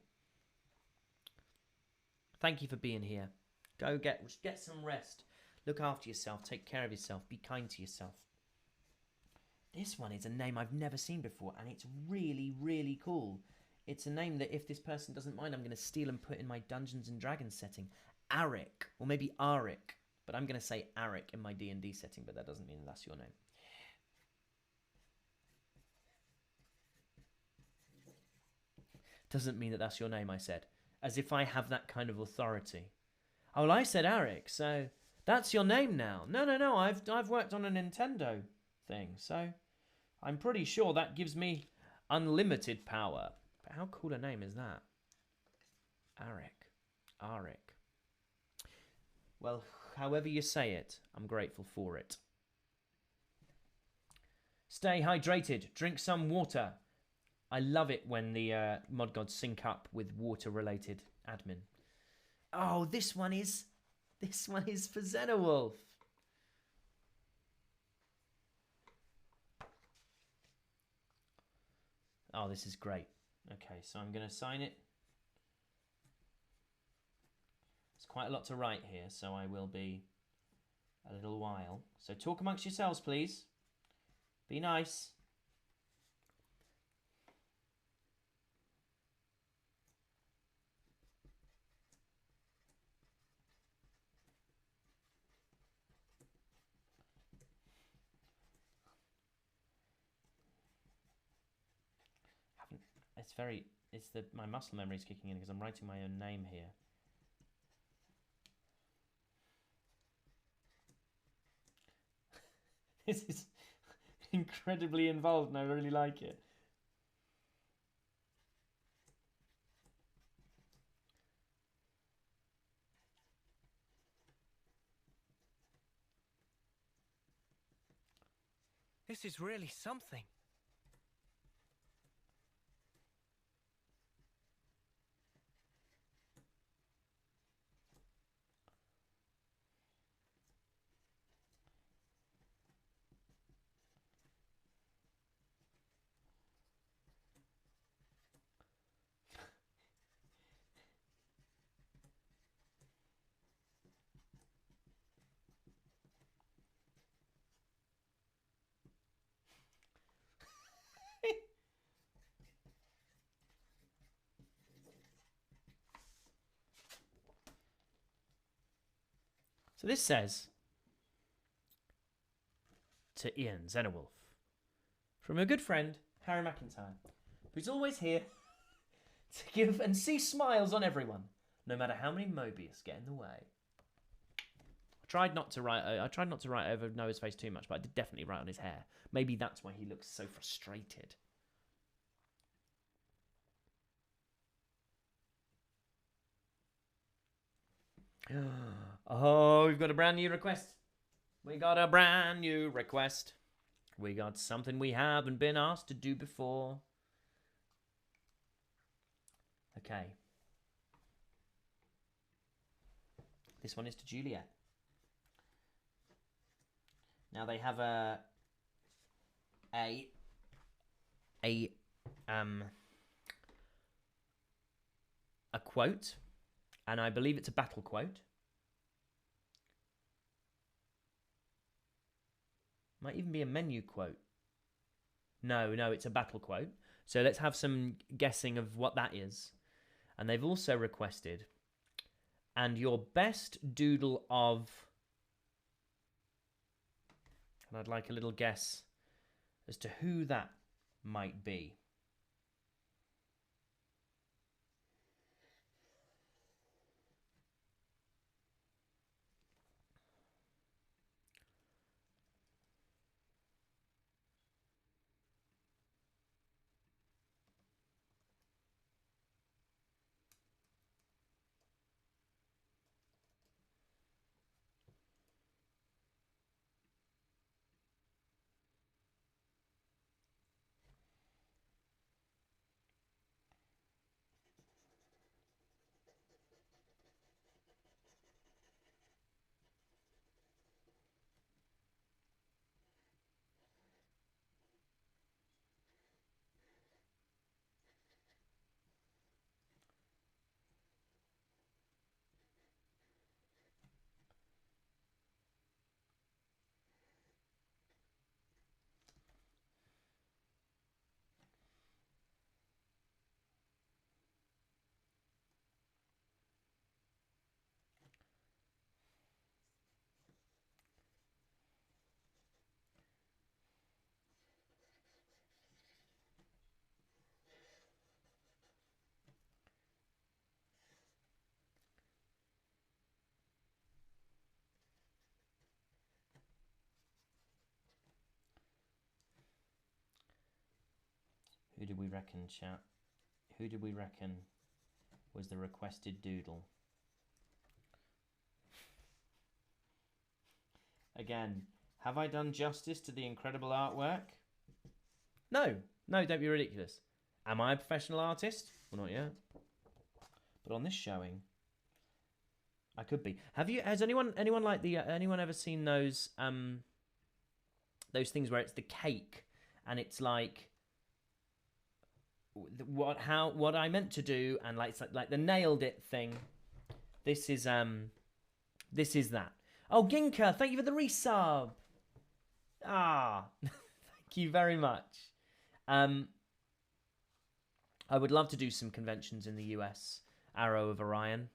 Thank you for being here. Go get some rest. Look after yourself. Take care of yourself. Be kind to yourself. This one is a name I've never seen before, and it's really, really cool. It's a name that if this person doesn't mind, I'm going to steal and put in my Dungeons and Dragons setting. Arik, or maybe Arik, but I'm going to say Arik in my D&D setting, but that doesn't mean that's your name. Doesn't mean that that's your name, I said. As if I have that kind of authority. Oh, well, I said Arik, so that's your name now. No, I've worked on a Nintendo thing, so I'm pretty sure that gives me unlimited power. But how cool a name is that? Arik. Well, however you say it, I'm grateful for it. Stay hydrated. Drink some water. I love it when the mod gods sync up with water-related admin. Oh, this one is for Xenowolf. Oh, this is great. Okay, so I'm going to sign it. It's quite a lot to write here, so I will be a little while. So talk amongst yourselves, please. Be nice. My muscle memory is kicking in because I'm writing my own name here. This is incredibly involved and I really like it. This is really something. So this says, to Ian Xenowolf, from a good friend, Harry McEntire, who's always here to give and see smiles on everyone, no matter how many Mobius get in the way. I tried not to write over Noah's face too much, but I did definitely write on his hair. Maybe that's why he looks so frustrated. Oh, we've got a brand new request. We got a brand new request. We got something we haven't been asked to do before. Okay. This one is to Juliet. Now they have a quote, and I believe it's a battle quote. Might even be a menu quote. No, it's a battle quote. So let's have some guessing of what that is. And they've also requested, and your best doodle of... And I'd like a little guess as to who that might be. Who do we reckon, chat? Who do we reckon was the requested doodle? Again, have I done justice to the incredible artwork? No. No, don't be ridiculous. Am I a professional artist? Well, not yet. But on this showing, I could be. Has anyone like anyone ever seen those things where it's the cake and it's like what I meant to do, and like it's like the nailed it thing. This is that. Oh, Ginka, thank you for the resub. Thank you very much. I would love to do some conventions in the US. Arrow of Orion.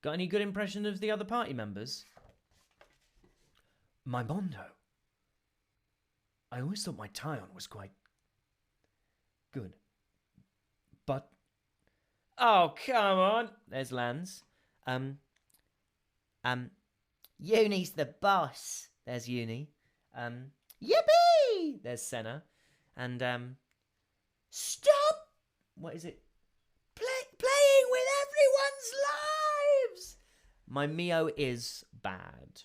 Got any good impression of the other party members? My Mondo. I always thought my tie-on was quite good. But... Oh, come on. There's Lance. Uni's the boss. There's Uni. Yippee! There's Senna. And, stop! What is it? Playing with everyone's lives! My Mio is bad.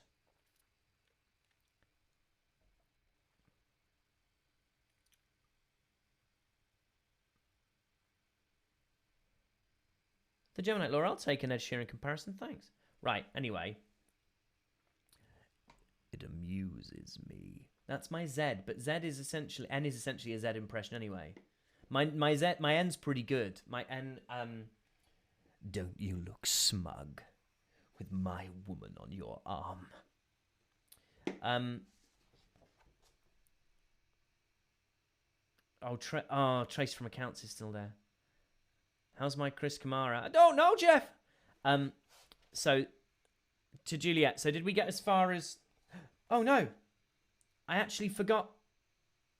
The Gemini Laura, I'll take an Ed Sheeran comparison, thanks. Right, anyway. It amuses me. That's my Z, but Z is essentially N is essentially a Z impression anyway. My N's pretty good. My N don't you look smug with my woman on your arm. Trace from Accounts is still there. How's my Chris Kamara? I don't know, Jeff. So to Juliet. So did we get as far as? Oh no, I actually forgot.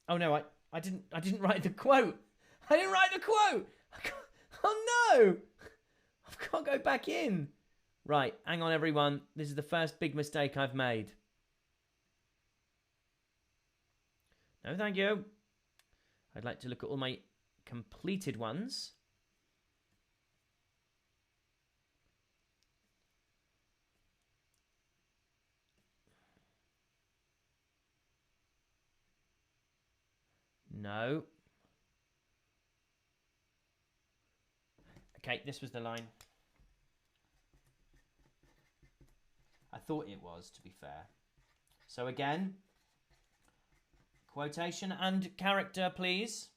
Oh no, I didn't write the quote. I didn't write the quote. Oh no, I've got to go back in. Right, hang on everyone. This is the first big mistake I've made. No, thank you. I'd like to look at all my completed ones. No. Okay, this was the line. I thought it was, to be fair. So again, quotation and character, please.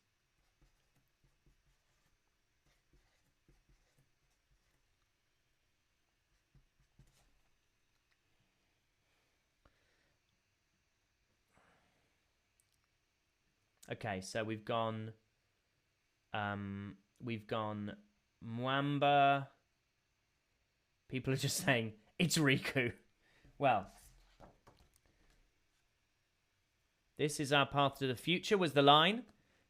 Okay, so we've gone Mwamba. People are just saying it's Riku. Well, this is our path to the future was the line.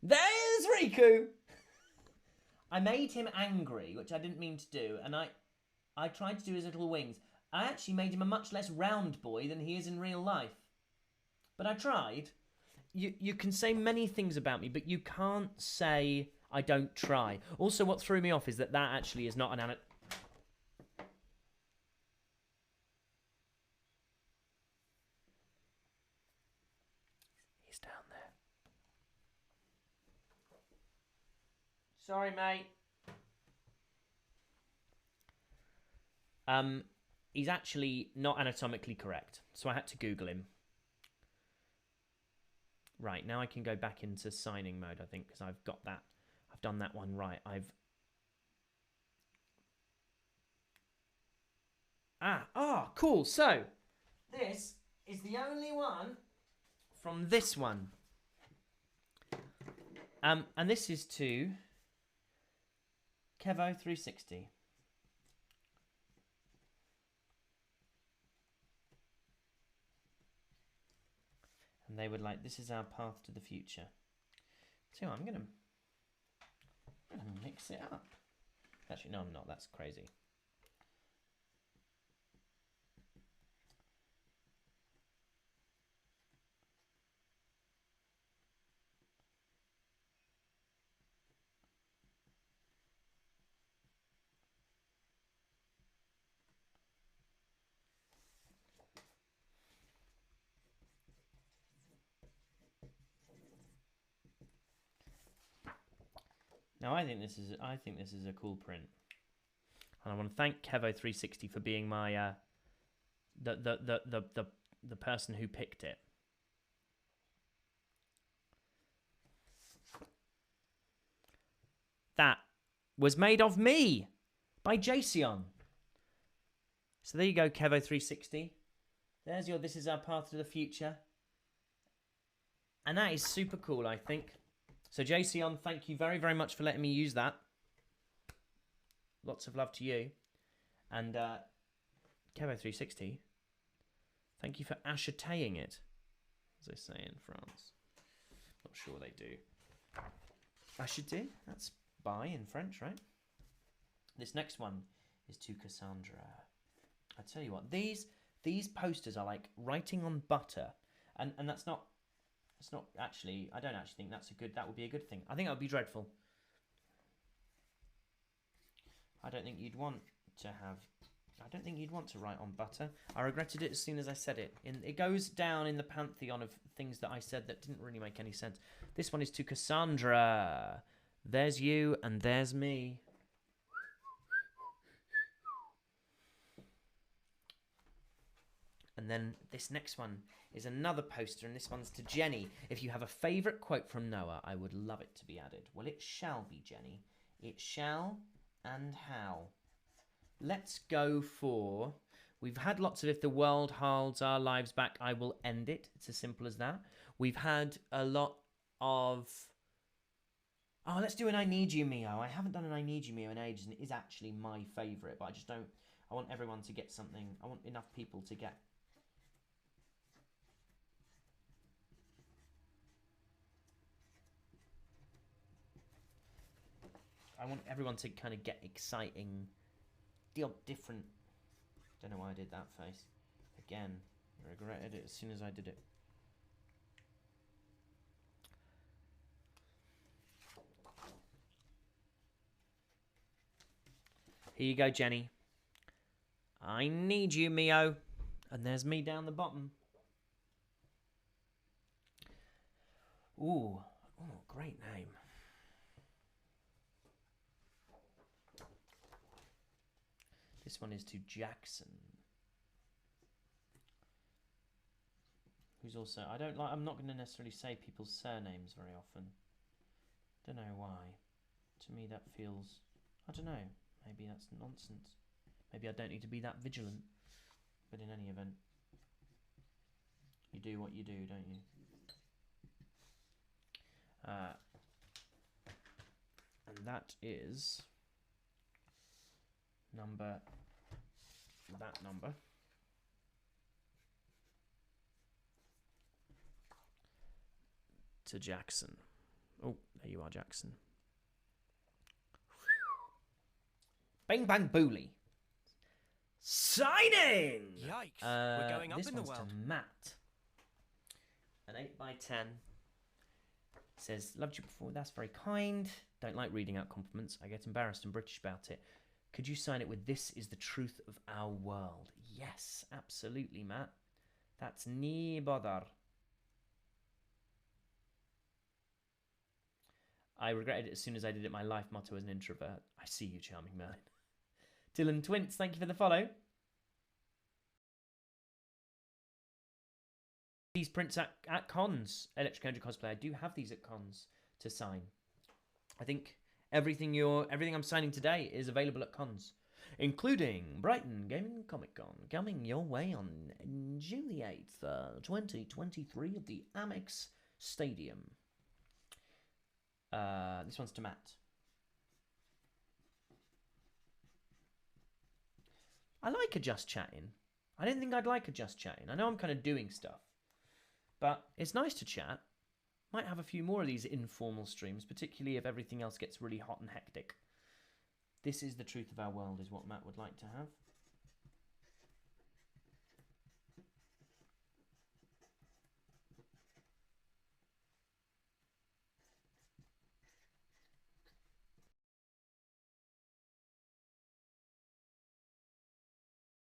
There's Riku. I made him angry, which I didn't mean to do, and I tried to do his little wings. I actually made him a much less round boy than he is in real life. But I tried. You can say many things about me, but you can't say I don't try. Also, what threw me off is that actually is not an... He's down there. Sorry, mate. He's actually not anatomically correct, so I had to Google him. Right, now I can go back into signing mode, I think, because I've got that. I've done that one right. Cool. So, this is the only one from this one. And this is to Kevo360. And they would like, this is our path to the future. So I'm gonna mix it up. Actually, no, I'm not. That's crazy. Now I think this is a cool print, and I want to thank Kevo360 for being my the person who picked it. That was made of me by Jason. So there you go, Kevo360. There's your This Is Our Path to the Future. And that is super cool, I think. So Jason, thank you very, very much for letting me use that. Lots of love to you. And Kevo360, thank you for achetéing it, as they say in France. Not sure they do. Acheté? That's buy in French, right? This next one is to Cassandra. I tell you what, these posters are like writing on butter, and that's not. It's not actually. I don't actually think that would be a good thing. I think that would be dreadful. I don't think you'd want to write on butter. I regretted it as soon as I said it. It goes down in the pantheon of things that I said that didn't really make any sense. This one is to Cassandra. There's you and there's me. And then this next one is another poster, and this one's to Jenny. If you have a favourite quote from Noah, I would love it to be added. Well, it shall be, Jenny. It shall, and how? Let's go for... We've had lots of if the world holds our lives back, I will end it. It's as simple as that. We've had a lot of... Oh, let's do an I Need You, Mio. I haven't done an I Need You, Mio in ages, and it is actually my favourite, but I just don't... I want everyone to get something. I want enough people to get... I want everyone to kind of get exciting, different... Don't know why I did that face. Again, I regretted it as soon as I did it. Here you go, Jenny. I need you, Mio. And there's me down the bottom. Ooh, great name. This one is to Jackson. Who's also... I'm not going to necessarily say people's surnames very often. Don't know why. To me that feels... I don't know. Maybe that's nonsense. Maybe I don't need to be that vigilant. But in any event, you do what you do, don't you? And that is that number. To Jackson. Oh, there you are, Jackson. Bang Bang Booley. Signing! Yikes, we're going up in the world. This one's to Matt. An 8x10. Says, loved you before, that's very kind. Don't like reading out compliments. I get embarrassed and British about it. Could you sign it with "This is the truth of our world"? Yes, absolutely, Matt. That's ni bother. I regretted it as soon as I did it. My life motto as an introvert. I see you, charming Merlin. Dylan Twints, thank you for the follow. These prints at cons. Electric Angel Cosplay. I do have these at cons to sign. I think everything I'm signing today is available at cons, including Brighton Gaming Comic Con, coming your way on June the 8th, 2023 at the Amex Stadium. This one's to Matt. I like a Just Chatting. I didn't think I'd like a Just Chatting. I know I'm kind of doing stuff, but it's nice to chat. Might have a few more of these informal streams, particularly if everything else gets really hot and hectic. This is the truth of our world is what Matt would like to have.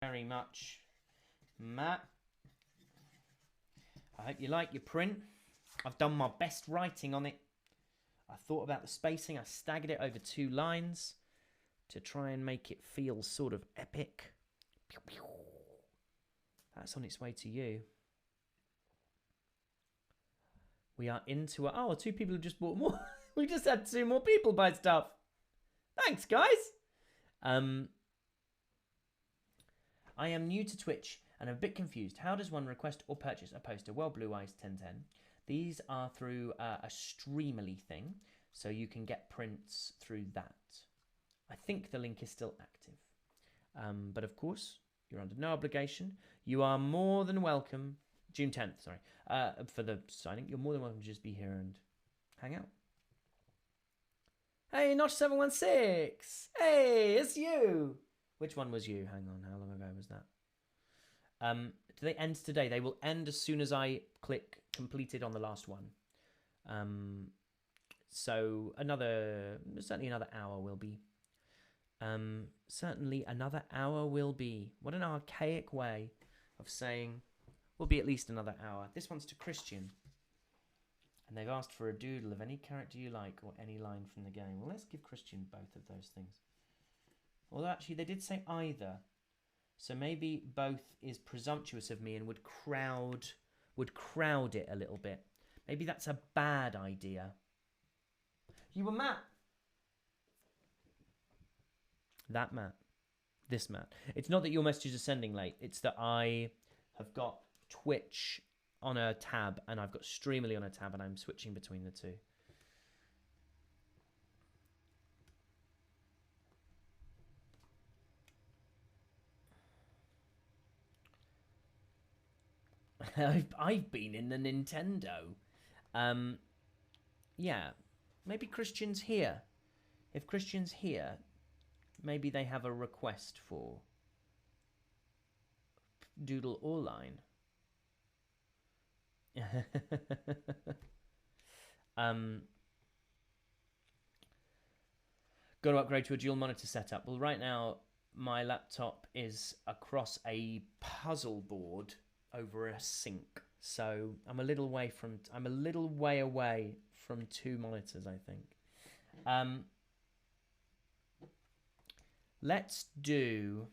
Very much, Matt. I hope you like your print. I've done my best writing on it. I thought about the spacing. I staggered it over 2 lines to try and make it feel sort of epic. That's on its way to you. We are into a... Oh, 2 people have just bought more. We just had 2 more people buy stuff. Thanks, guys. I am new to Twitch and I'm a bit confused. How does one request or purchase a poster? Well, Blue Eyes 1010. These are through a Streamily thing, so you can get prints through that. I think the link is still active. But of course, you're under no obligation. You are more than welcome. June 10th, sorry. For the signing, you're more than welcome to just be here and hang out. Hey, Notch716! Hey, it's you! Which one was you? Hang on, how long ago was that? Do they end today? They will end as soon as I click completed on the last one. So certainly another hour will be. Certainly another hour will be. What an archaic way of saying will be at least another hour. This one's to Christian. And they've asked for a doodle of any character you like or any line from the game. Well, let's give Christian both of those things. Although actually they did say either. So maybe both is presumptuous of me and would crowd it a little bit. Maybe that's a bad idea. You were Matt. That Matt. This Matt. It's not that your messages are sending late. It's that I have got Twitch on a tab and I've got Streamily on a tab and I'm switching between the two. I've been in the Nintendo. Yeah, maybe Christian's here. If Christian's here, maybe they have a request for doodle or line. Got to upgrade to a dual monitor setup. Well, right now my laptop is across a puzzle board over a sink, so I'm a little way away from 2 monitors, I think. Let's do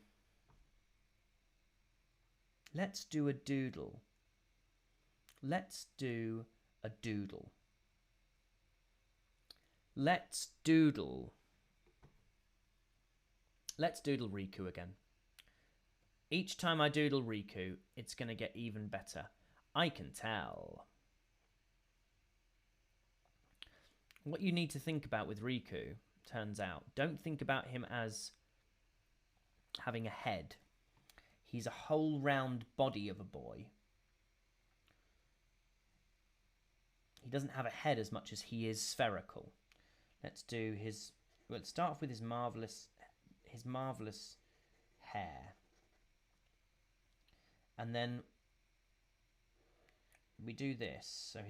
a doodle. Let's do a doodle. Let's doodle Riku again. Each time I doodle Riku, it's going to get even better. I can tell. What you need to think about with Riku, turns out, don't think about him as having a head. He's a whole round body of a boy. He doesn't have a head as much as he is spherical. Let's start off with his marvelous hair. And then we do this, so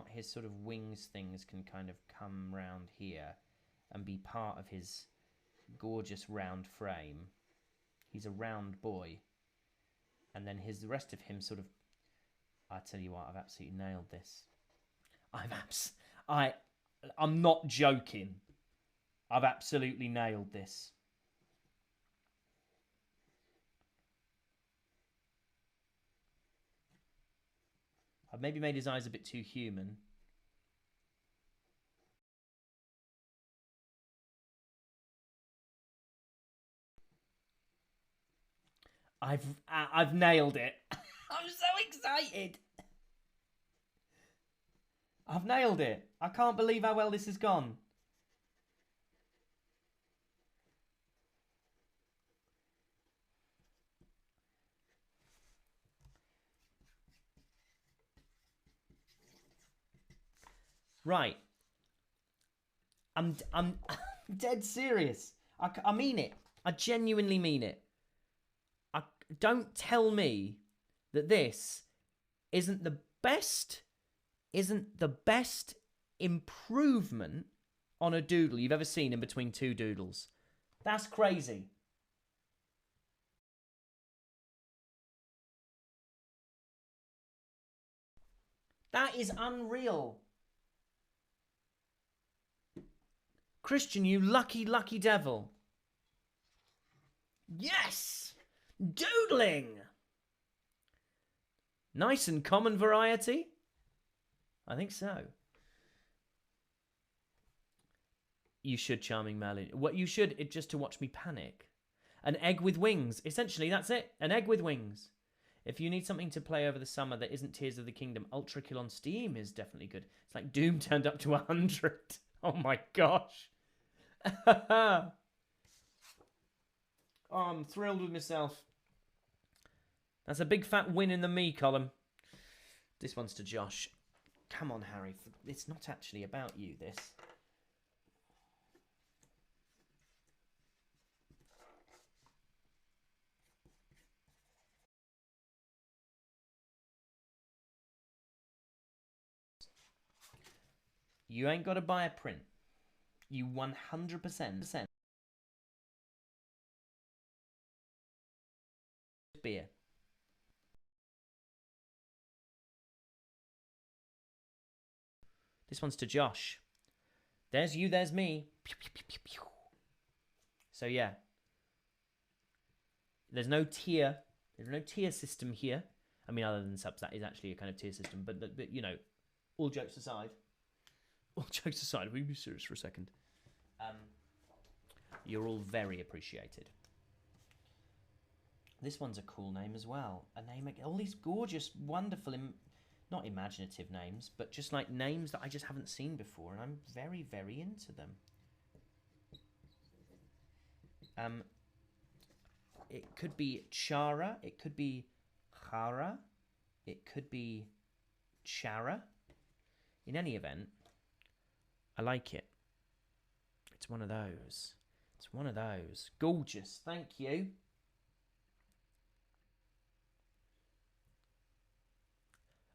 his sort of wings things can kind of come round here and be part of his gorgeous round frame. He's a round boy. And then the rest of him sort of... I tell you what, I've absolutely nailed this. I'm not joking. I've absolutely nailed this. I've maybe made his eyes a bit too human. I've nailed it. I'm so excited. I've nailed it. I can't believe how well this has gone. Right. I'm dead serious. I mean it. I genuinely mean it. Don't tell me that this isn't the best improvement on a doodle you've ever seen in between 2 doodles. That's crazy. That is unreal. Christian, you lucky, lucky devil. Yes! Doodling! Nice and common variety? I think so. You should, Charming Merlin. What you should, it just to watch me panic. An egg with wings. Essentially, that's it. An egg with wings. If you need something to play over the summer that isn't Tears of the Kingdom, Ultra Kill on Steam is definitely good. It's like Doom turned up to 100. Oh my gosh. Oh, I'm thrilled with myself. That's a big fat win in the me column. This one's to Josh. Come on, Harry. It's not actually about you, this. You ain't got to buy a print. You 100% beer. This one's to Josh. There's you, there's me. So yeah. There's no tier. There's no tier system here. I mean, other than subs, that is actually a kind of tier system. But you know, all jokes aside. All jokes aside, will you be serious for a second? You're all very appreciated. This one's a cool name as well. A name, all these gorgeous, wonderful, not imaginative names, but just like names that I just haven't seen before, and I'm very, very into them. It could be Chara, it could be Chara, it could be Chara. In any event, I like it. It's one of those. It's one of those. Gorgeous. Thank you.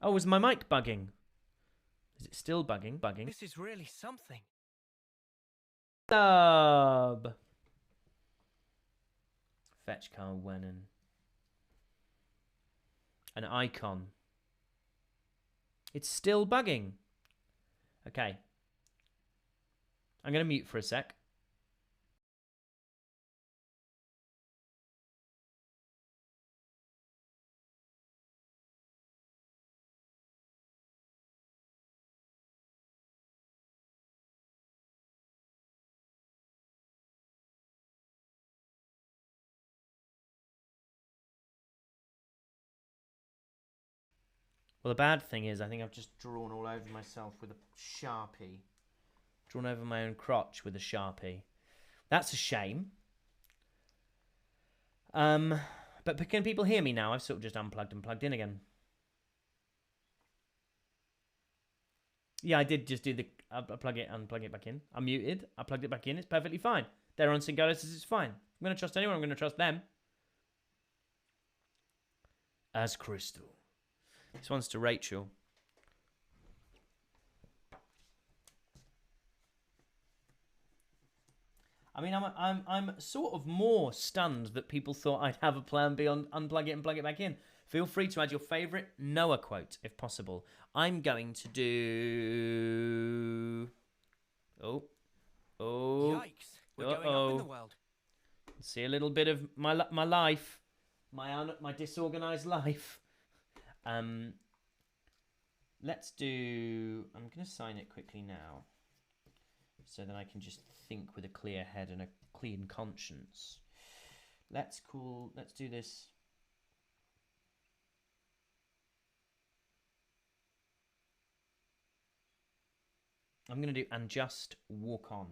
Oh, is my mic bugging? Is it still bugging? Bugging. This is really something. Sub. Fetch Carl Wennon. An icon. It's still bugging. Okay. I'm going to mute for a sec. Well, the bad thing is I think I've just drawn all over myself with a Sharpie. Drawn over my own crotch with a Sharpie. That's a shame. But can people hear me now? I've sort of just unplugged and plugged in again. Yeah, I did just do the... plug it, unplug it back in. I'm muted. I plugged it back in. It's perfectly fine. They're on Syngolis. It's fine. I'm going to trust anyone. I'm going to trust them. As Crystal. This one's to Rachel. I mean, I'm sort of more stunned that people thought I'd have a plan B on unplug it and plug it back in. Feel free to add your favourite Noah quote, if possible. I'm going to do... Oh. Yikes. We're going up in the world. See a little bit of my life. My disorganised life. Let's do... I'm going to sign it quickly now. So that I can just think with a clear head and a clean conscience. Let's do this. I'm going to do and just walk on.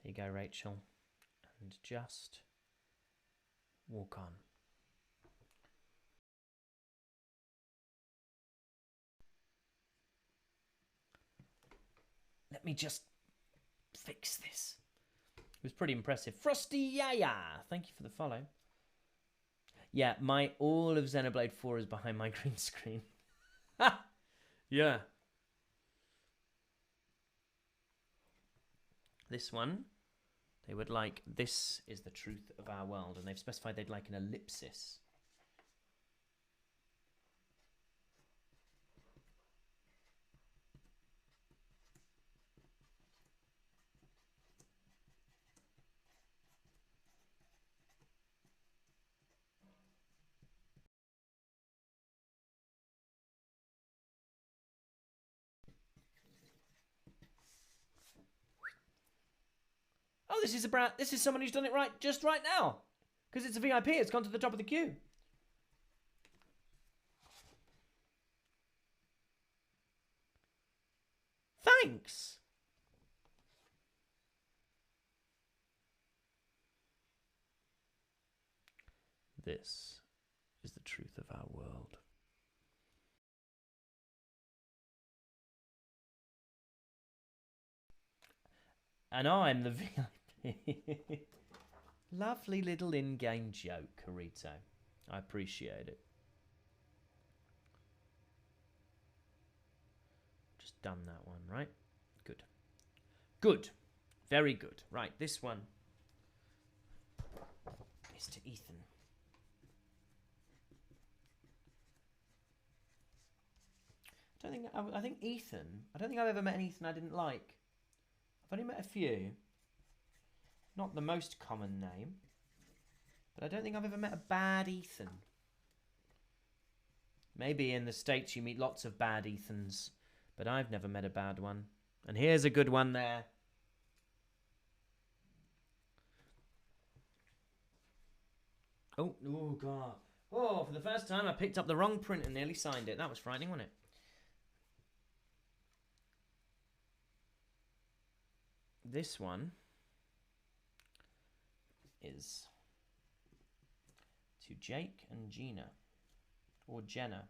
Here you go, Rachel. And just walk on. Let me just fix this. It was pretty impressive. Frosty Yaya, thank you for the follow. Yeah, all of Xenoblade 4 is behind my green screen. Yeah. This one, they would like, this is the truth of our world, and they've specified they'd like an ellipsis. Oh, this is someone who's done it just right now. Because it's a VIP, it's gone to the top of the queue. Thanks. This is the truth of our world. And I'm the VIP. Lovely little in-game joke, Carito. I appreciate it. Just done that one, right? Good. Good. Very good. Right, this one is to Ethan. I think Ethan, I don't think I've ever met an Ethan I didn't like. I've only met a few. Not the most common name. But I don't think I've ever met a bad Ethan. Maybe in the States you meet lots of bad Ethans. But I've never met a bad one. And here's a good one there. Oh God. Oh, for the first time I picked up the wrong print and nearly signed it. That was frightening, wasn't it? This one is to Jake and Gina, or Jenna.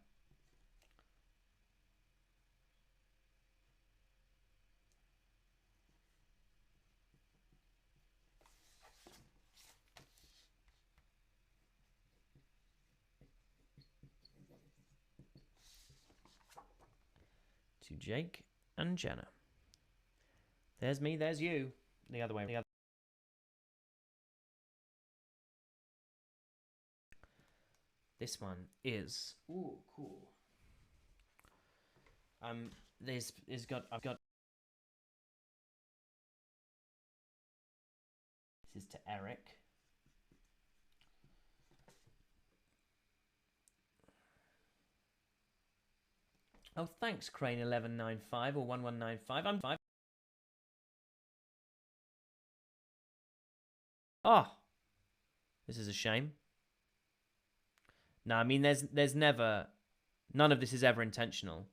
To Jake and Jenna. There's me, there's you. The other way. This one is ooh, cool. I've got this is to Eric. Oh, thanks, Crane1195 or 1195. I'm 5. Oh, this is a shame. No, I mean, there's never, none of this is ever intentional.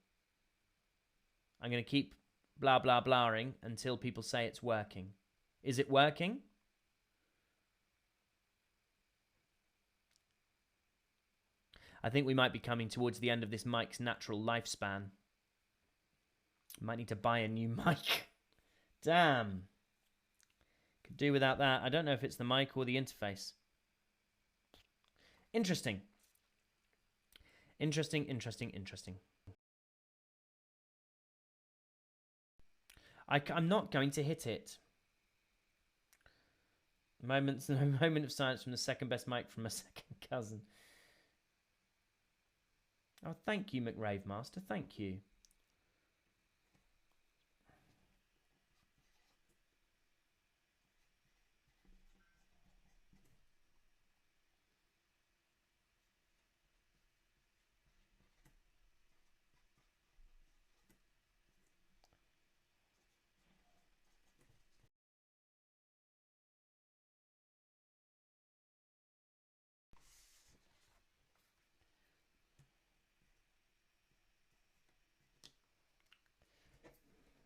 I'm going to keep blah, blah, blahing until people say it's working. Is it working? I think we might be coming towards the end of this mic's natural lifespan. Might need to buy a new mic. Damn. Could do without that. I don't know if it's the mic or the interface. Interesting. Interesting. I'm not going to hit it. A moment of silence from the second best mic from a second cousin. Oh, thank you, McRave Master. Thank you.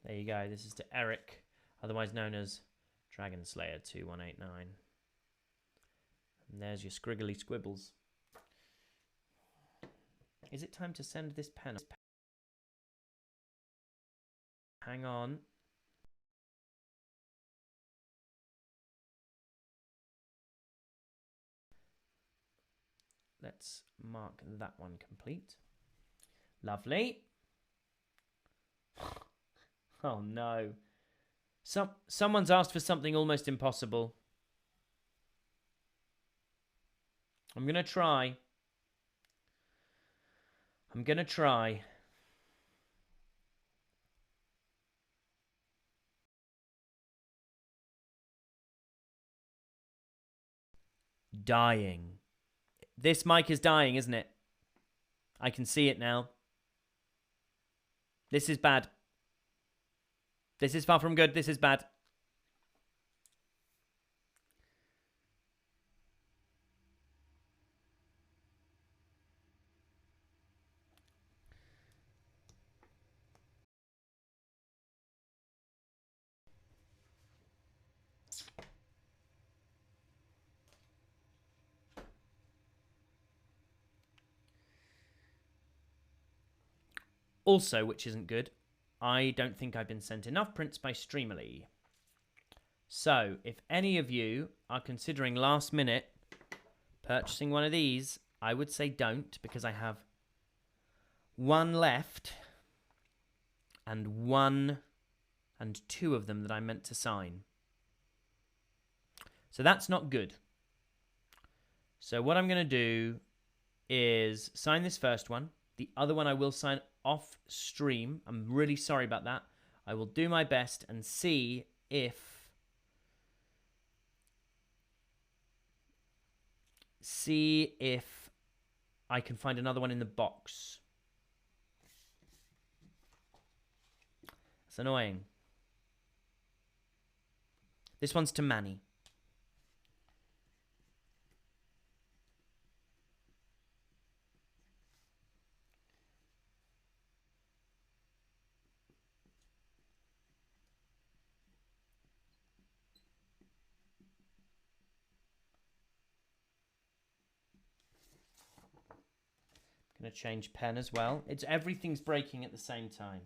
There you go. This is to Eric, otherwise known as Dragon Slayer 2189. And there's your scriggly squibbles. Is it time to send this pen? Hang on. let's mark that one complete. Lovely. Oh no. Someone's asked for something almost impossible. I'm going to try. I'm going to try. Dying. This mic is dying, isn't it? I can see it now. This is bad. This is far from good. This is bad. Also, which isn't good, I don't think I've been sent enough prints by Streamily. So, if any of you are considering last minute purchasing one of these, I would say don't, because I have one left and two of them that I meant to sign. So that's not good. So what I'm going to do is sign this first one. The other one I will sign off stream. I'm really sorry about that. I will do my best and see if I can find another one in the box. It's annoying. This one's to Manny. Gonna change pen as well. Everything's breaking at the same time,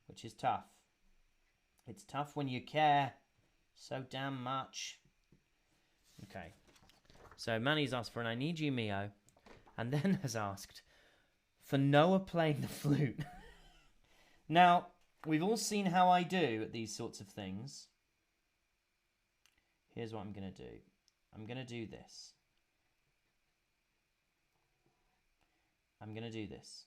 which is tough. It's tough when you care so damn much. Okay, so Manny's asked for an I Need You Mio, and then has asked for Noah playing the flute. Now, we've all seen how I do at these sorts of things. Here's what I'm gonna do. I'm gonna do this. I'm going to do this.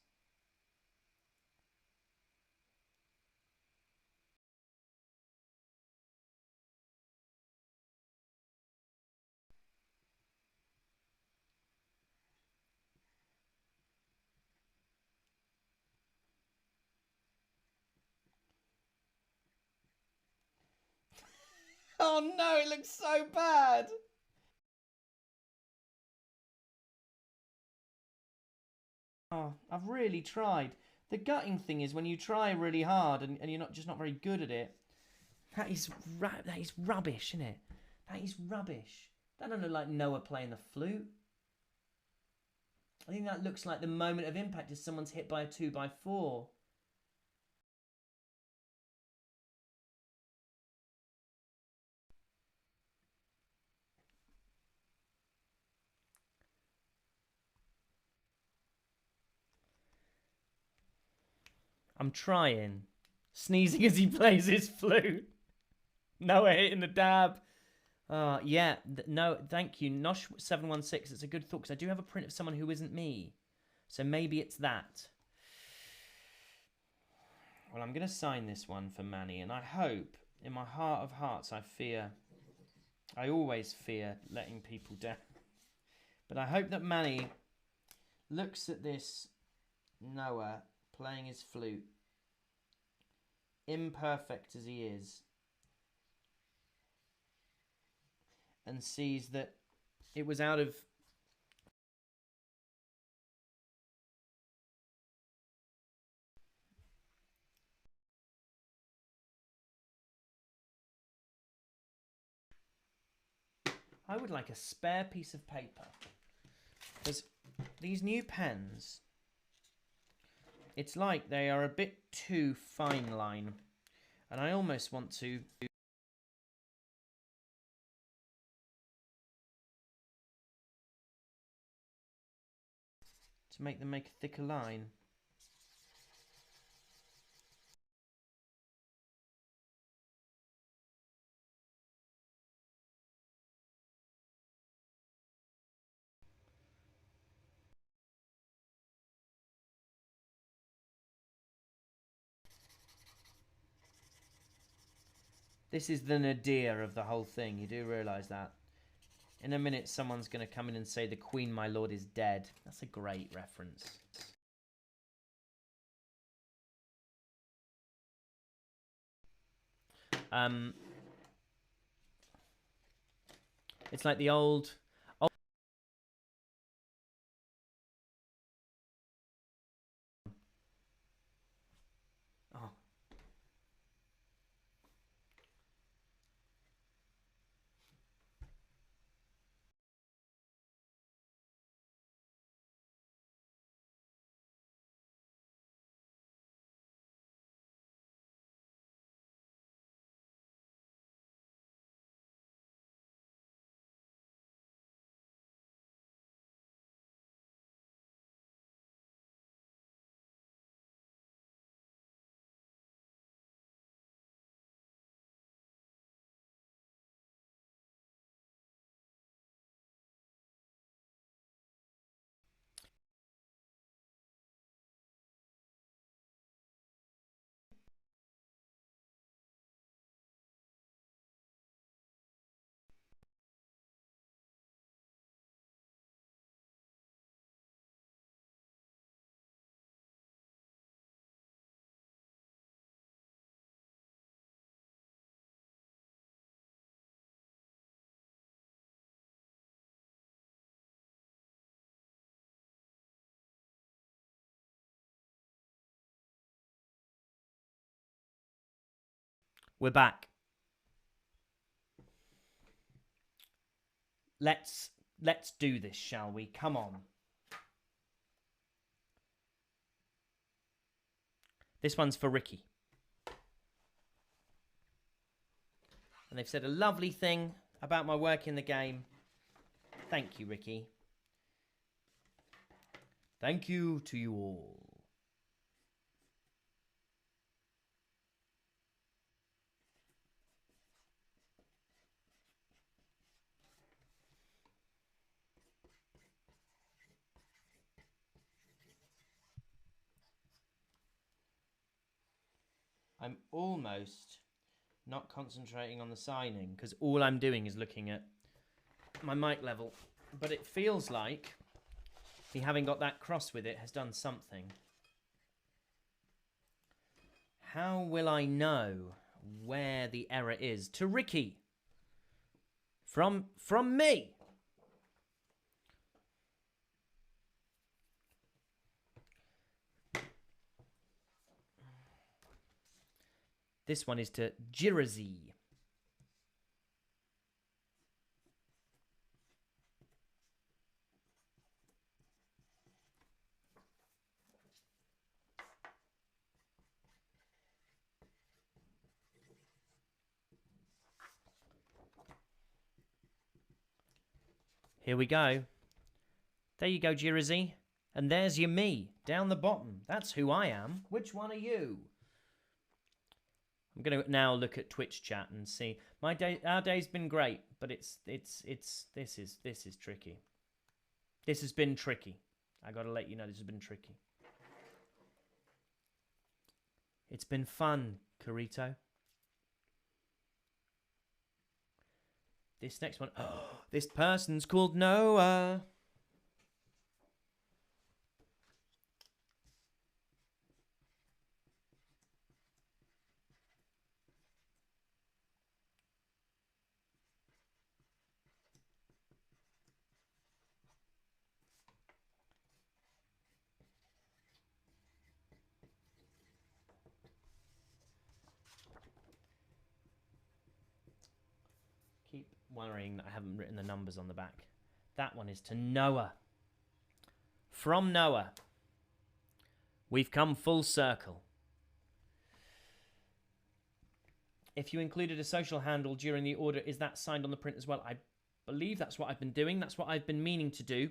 Oh no, it looks so bad. Oh, I've really tried. The gutting thing is when you try really hard and you're not very good at it. That is rubbish, isn't it? That is rubbish. That doesn't look like Noah playing the flute. I think that looks like the moment of impact as someone's hit by a 2x4. I'm trying. Sneezing as he plays his flute. Noah hitting the dab. Yeah, no, thank you. Nosh716, it's a good thought, because I do have a print of someone who isn't me. So maybe it's that. Well, I'm going to sign this one for Manny, and I hope, in my heart of hearts, I always fear letting people down. But I hope that Manny looks at this Noah playing his flute, imperfect as he is, and sees that it was out of I would like a spare piece of paper, because these new pens, it's like they are a bit too fine line, and I almost want to to make them make a thicker line. This is the nadir of the whole thing. You do realise that. In a minute, someone's going to come in and say, "The Queen, my lord, is dead." That's a great reference. It's like the old... Oh. We're back. Let's do this, shall we? Come on. This one's for Ricky. And they've said a lovely thing about my work in the game. Thank you, Ricky. Thank you to you all. I'm almost not concentrating on the signing because all I'm doing is looking at my mic level. But it feels like me having got that cross with it has done something. How will I know where the error is? To Ricky. From me. This one is to Jirazi. Here we go. There you go, Jirazi. And there's your me, down the bottom. That's who I am. Which one are you? I'm going to now look at Twitch chat and see. Our day's been great, but this is tricky. This has been tricky. I got to let you know this has been tricky. It's been fun, Carito. This next one. Oh, this person's called Noah. Keep worrying that I haven't written the numbers on the back. That one is to Noah. From Noah. We've come full circle. If you included a social handle during the order, is that signed on the print as well? I believe that's what I've been doing. That's what I've been meaning to do.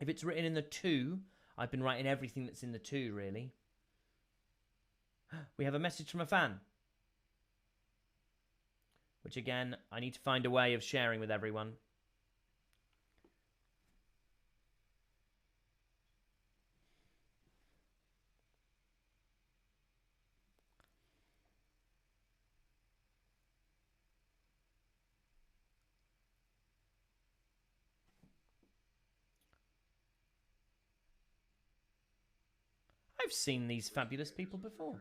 If it's written in the 2, I've been writing everything that's in the 2, really. We have a message from a fan. Which, again, I need to find a way of sharing with everyone. I've seen these fabulous people before. And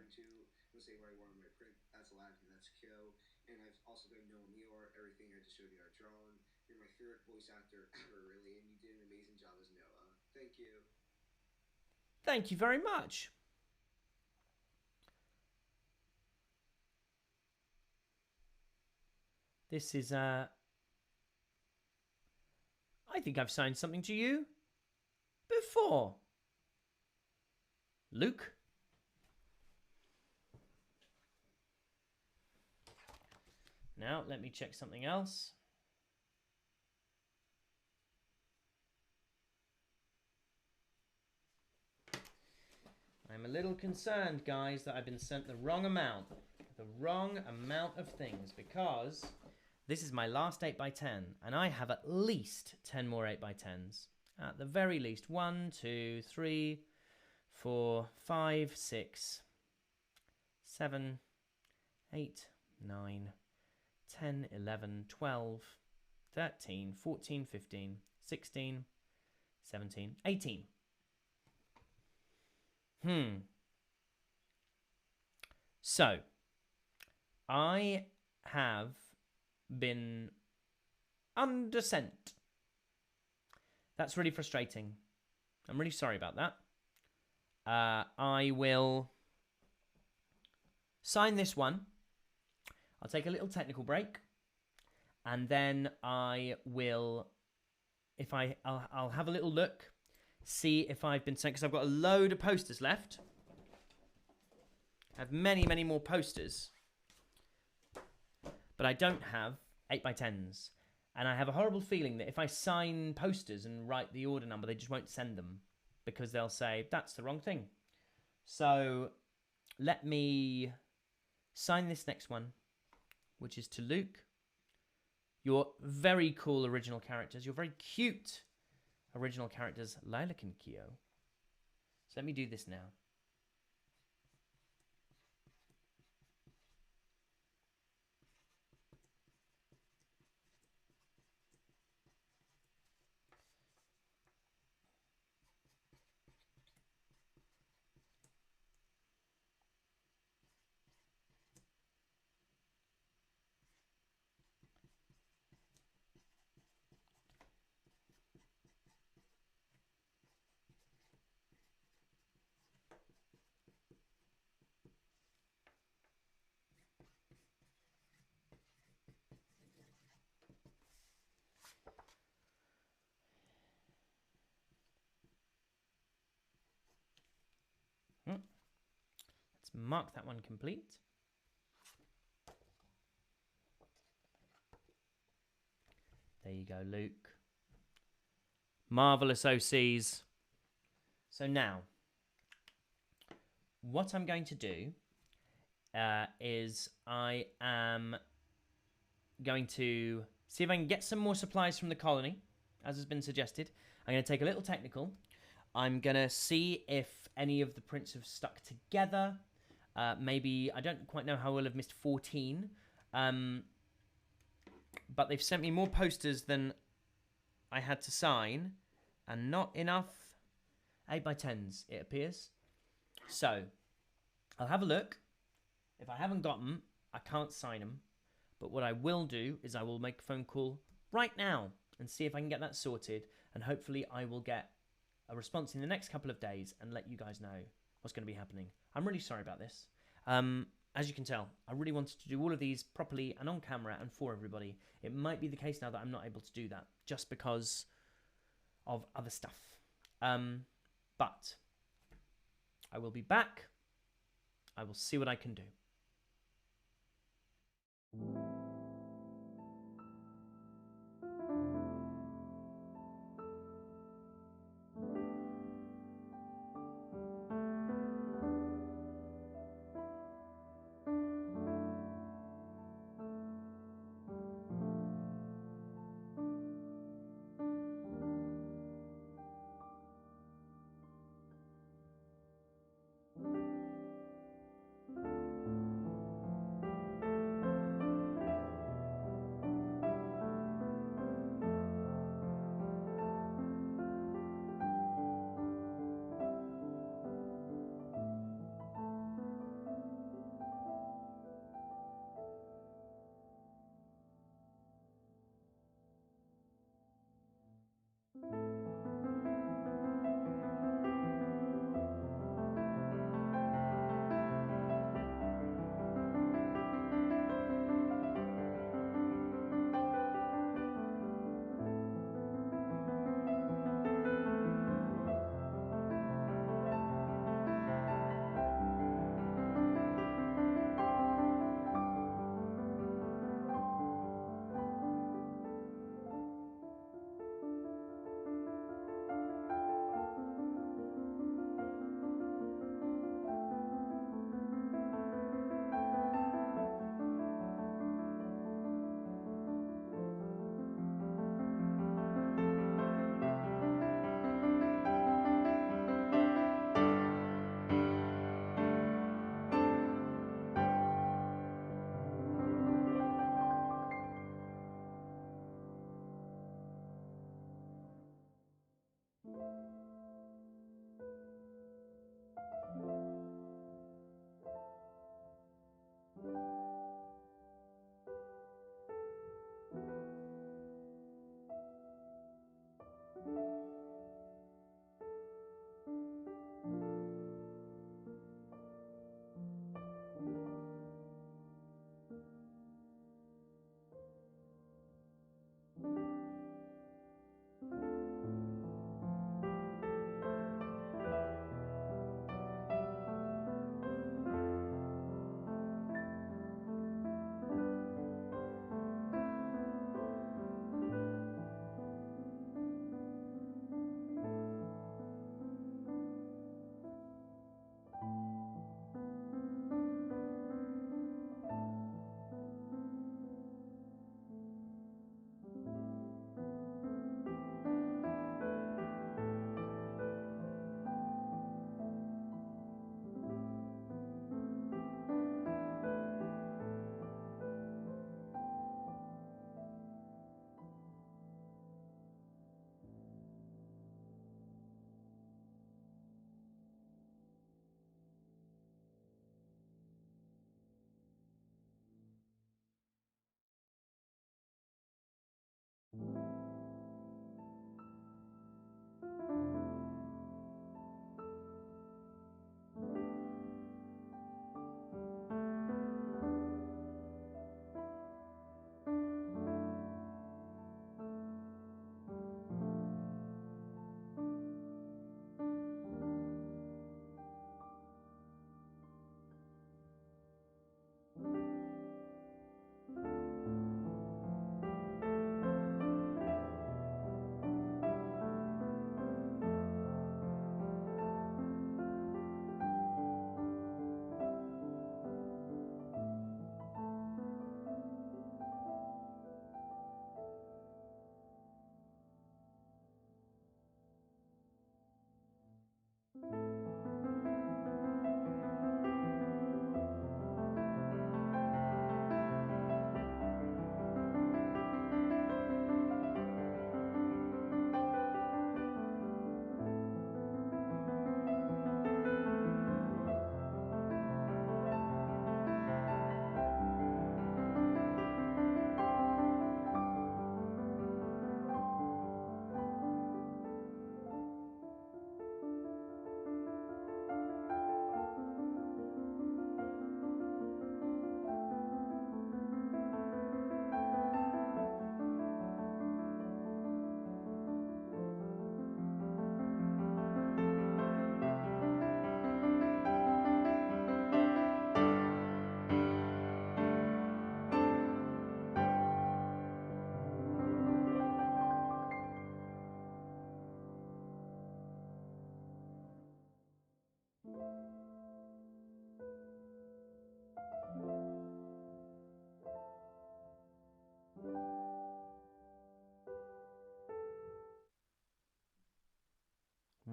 I've also got Noah Meor, everything I just showed you are drawn. You're my favorite voice actor ever, really, and you did an amazing job as Noah. Thank you. Thank you very much. This is, I think I've signed something to you before. Luke? Now, let me check something else. I'm a little concerned, guys, that I've been sent the wrong amount. The wrong amount of things, because this is my last 8x10, and I have at least 10 more 8x10s. At the very least. 1, 2, 3, 4, 5, 6, 7, 8, 9, 10, 11, 12, 13, 14, 15, 16, 17, 18. So, I have been undersent. That's really frustrating. I'm really sorry about that. I will sign this one. I'll take a little technical break, and then I will, I'll have a little look, see if I've been sent, because I've got a load of posters left. I have many, many more posters, but I don't have 8x10s, and I have a horrible feeling that if I sign posters and write the order number, they just won't send them, because they'll say, that's the wrong thing. So, let me sign this next one, which is to Luke. Your very cool original characters. Your very cute original characters, Lilac and Kyo. So let me do this now. Let's mark that one complete. There you go, Luke. Marvelous OCs. So now, what I'm going to do is I am going to see if I can get some more supplies from the colony, as has been suggested. I'm going to take a little technical. I'm going to see if any of the prints have stuck together. Maybe, I don't quite know how we'll have missed 14. But they've sent me more posters than I had to sign. And not enough 8x10s, it appears. So, I'll have a look. If I haven't got them, I can't sign them. But what I will do is I will make a phone call right now and see if I can get that sorted. And hopefully I will get a response in the next couple of days and let you guys know what's going to be happening. I'm really sorry about this. As you can tell, I really wanted to do all of these properly and on camera and for everybody. It might be the case now that I'm not able to do that just because of other stuff. But I will be back. I will see what I can do.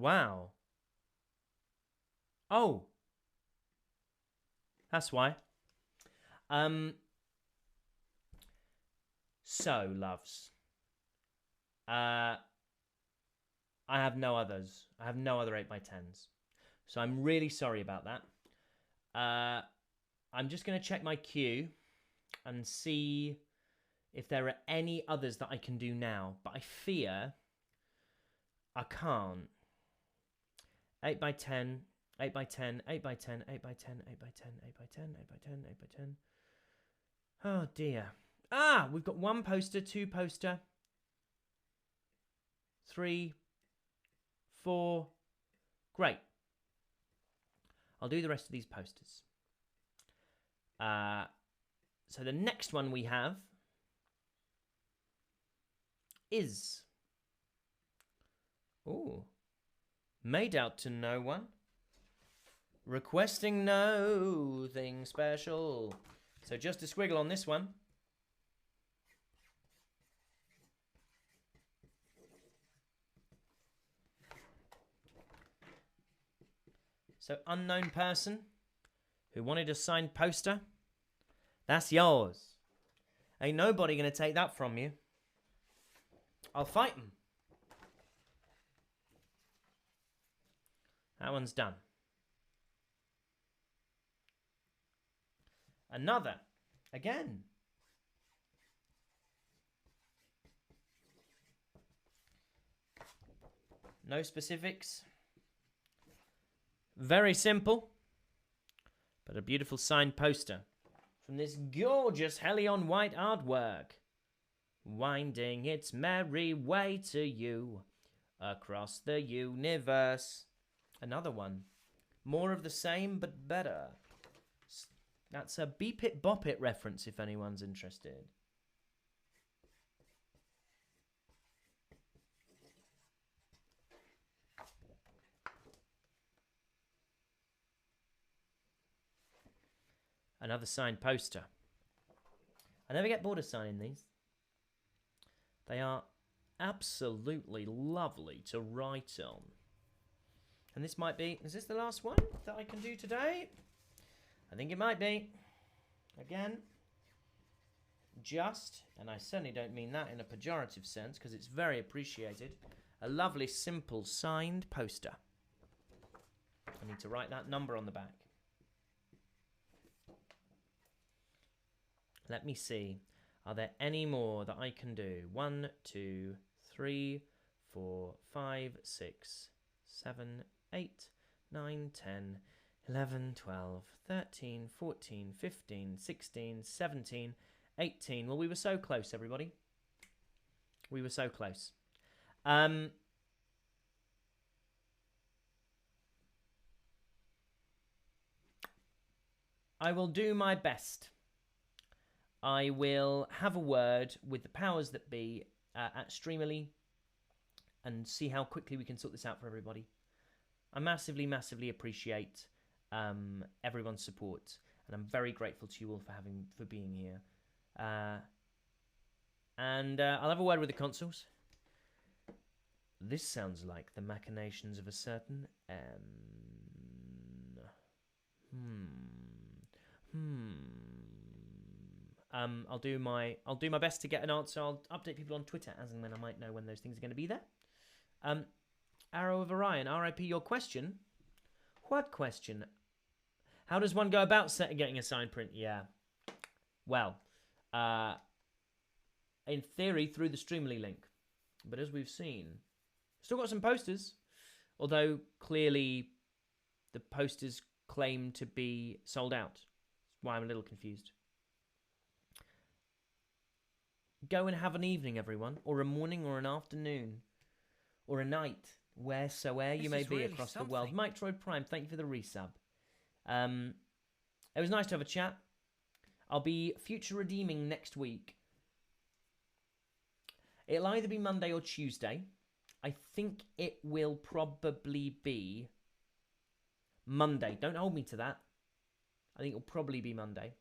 Wow. Oh. That's why. So, loves. I have no others. I have no other 8x10s. So I'm really sorry about that. I'm just going to check my queue and see if there are any others that I can do now. But I fear I can't. 8x10, 8x10, 8x10, 8x10, 8x10, 8x10, 8x10, 8x10, 8x10. Oh dear. Ah, we've got 1 poster, 2 poster, 3, 4. Great. I'll do the rest of these posters. So the next one we have is... Ooh. Made out to no one. Requesting nothing special. So just a squiggle on this one. So unknown person who wanted a signed poster, that's yours. Ain't nobody gonna take that from you. I'll fight them. That one's done. Another. Again. No specifics. Very simple. But a beautiful signed poster from this gorgeous Helion white artwork. Winding its merry way to you across the universe. Another one. More of the same, but better. That's a Beep It Bop It reference if anyone's interested. Another signed poster. I never get bored of signing these. They are absolutely lovely to write on. And this might be... Is this the last one that I can do today? I think it might be. Again. Just, and I certainly don't mean that in a pejorative sense, because it's very appreciated, a lovely, simple, signed poster. I need to write that number on the back. Let me see. Are there any more that I can do? 1, 2, 3, 4, 5, 6, 7, 8, 9, 10, 11, 12, 13, 14, 15, 16, 17, 18. Well, we were so close, everybody. We were so close. I will do my best. I will have a word with the powers that be at Streamily and see how quickly we can sort this out for everybody. I massively, massively appreciate everyone's support, and I'm very grateful to you all for being here. And I'll have a word with the consoles. This sounds like the machinations of a certain I'll do my best to get an answer. I'll update people on Twitter as and when I might know when those things are going to be there. Arrow of Orion, RIP your question. What question? How does one go about getting a signed print? Yeah. Well, in theory, through the Streamily link. But as we've seen, still got some posters. Although, clearly, the posters claim to be sold out. That's why I'm a little confused. Go and have an evening, everyone. Or a morning, or an afternoon. Or a night. Wheresoever you may be across the world. Mike Troy Prime, thank you for the resub. It was nice to have a chat. I'll be future redeeming next week. It'll either be Monday or Tuesday. I think it will probably be Monday. Don't hold me to that. I think it'll probably be Monday.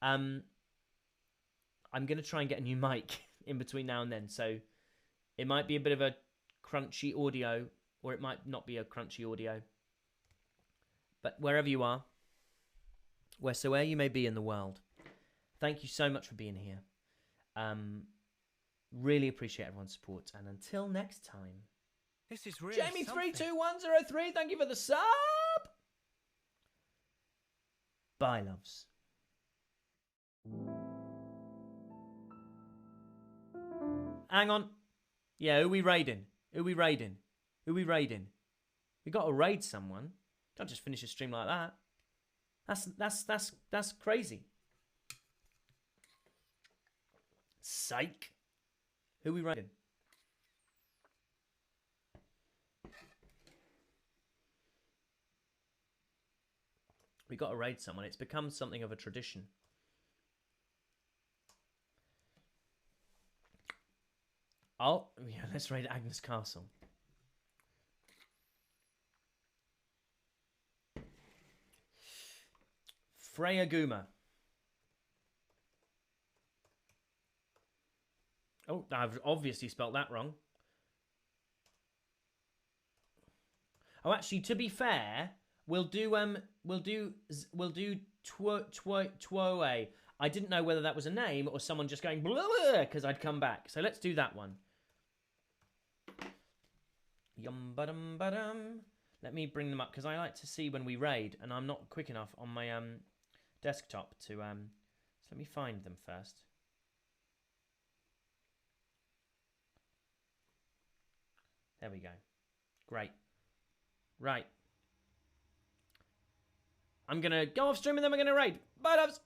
I'm going to try and get a new mic in between now and then. So it might be a bit of a crunchy audio or it might not be a crunchy audio. But wherever you are, wheresoever you may be in the world, thank you so much for being here. Really appreciate everyone's support. And until next time, This is really something. Jamie32103, thank you for the sub. Bye, loves. Hang on. Yeah, who we raiding? Who we raiding? Who we raiding? We got to raid someone. Can't just finish a stream like that. That's crazy. Psych. Who we raiding? We got to raid someone. It's become something of a tradition. Oh, yeah, let's raid Agnes Castle. Freya Guma. Oh, I've obviously spelt that wrong. Oh, actually, to be fair, we'll do Twoe. I didn't know whether that was a name or someone just going blah because I'd come back. So let's do that one. Yum ba-dum ba-dum. Let me bring them up because I like to see when we raid, and I'm not quick enough on my desktop to so let me find them first. There we go. Great. Right. I'm gonna go off stream and then we're gonna raid. Bye, loves.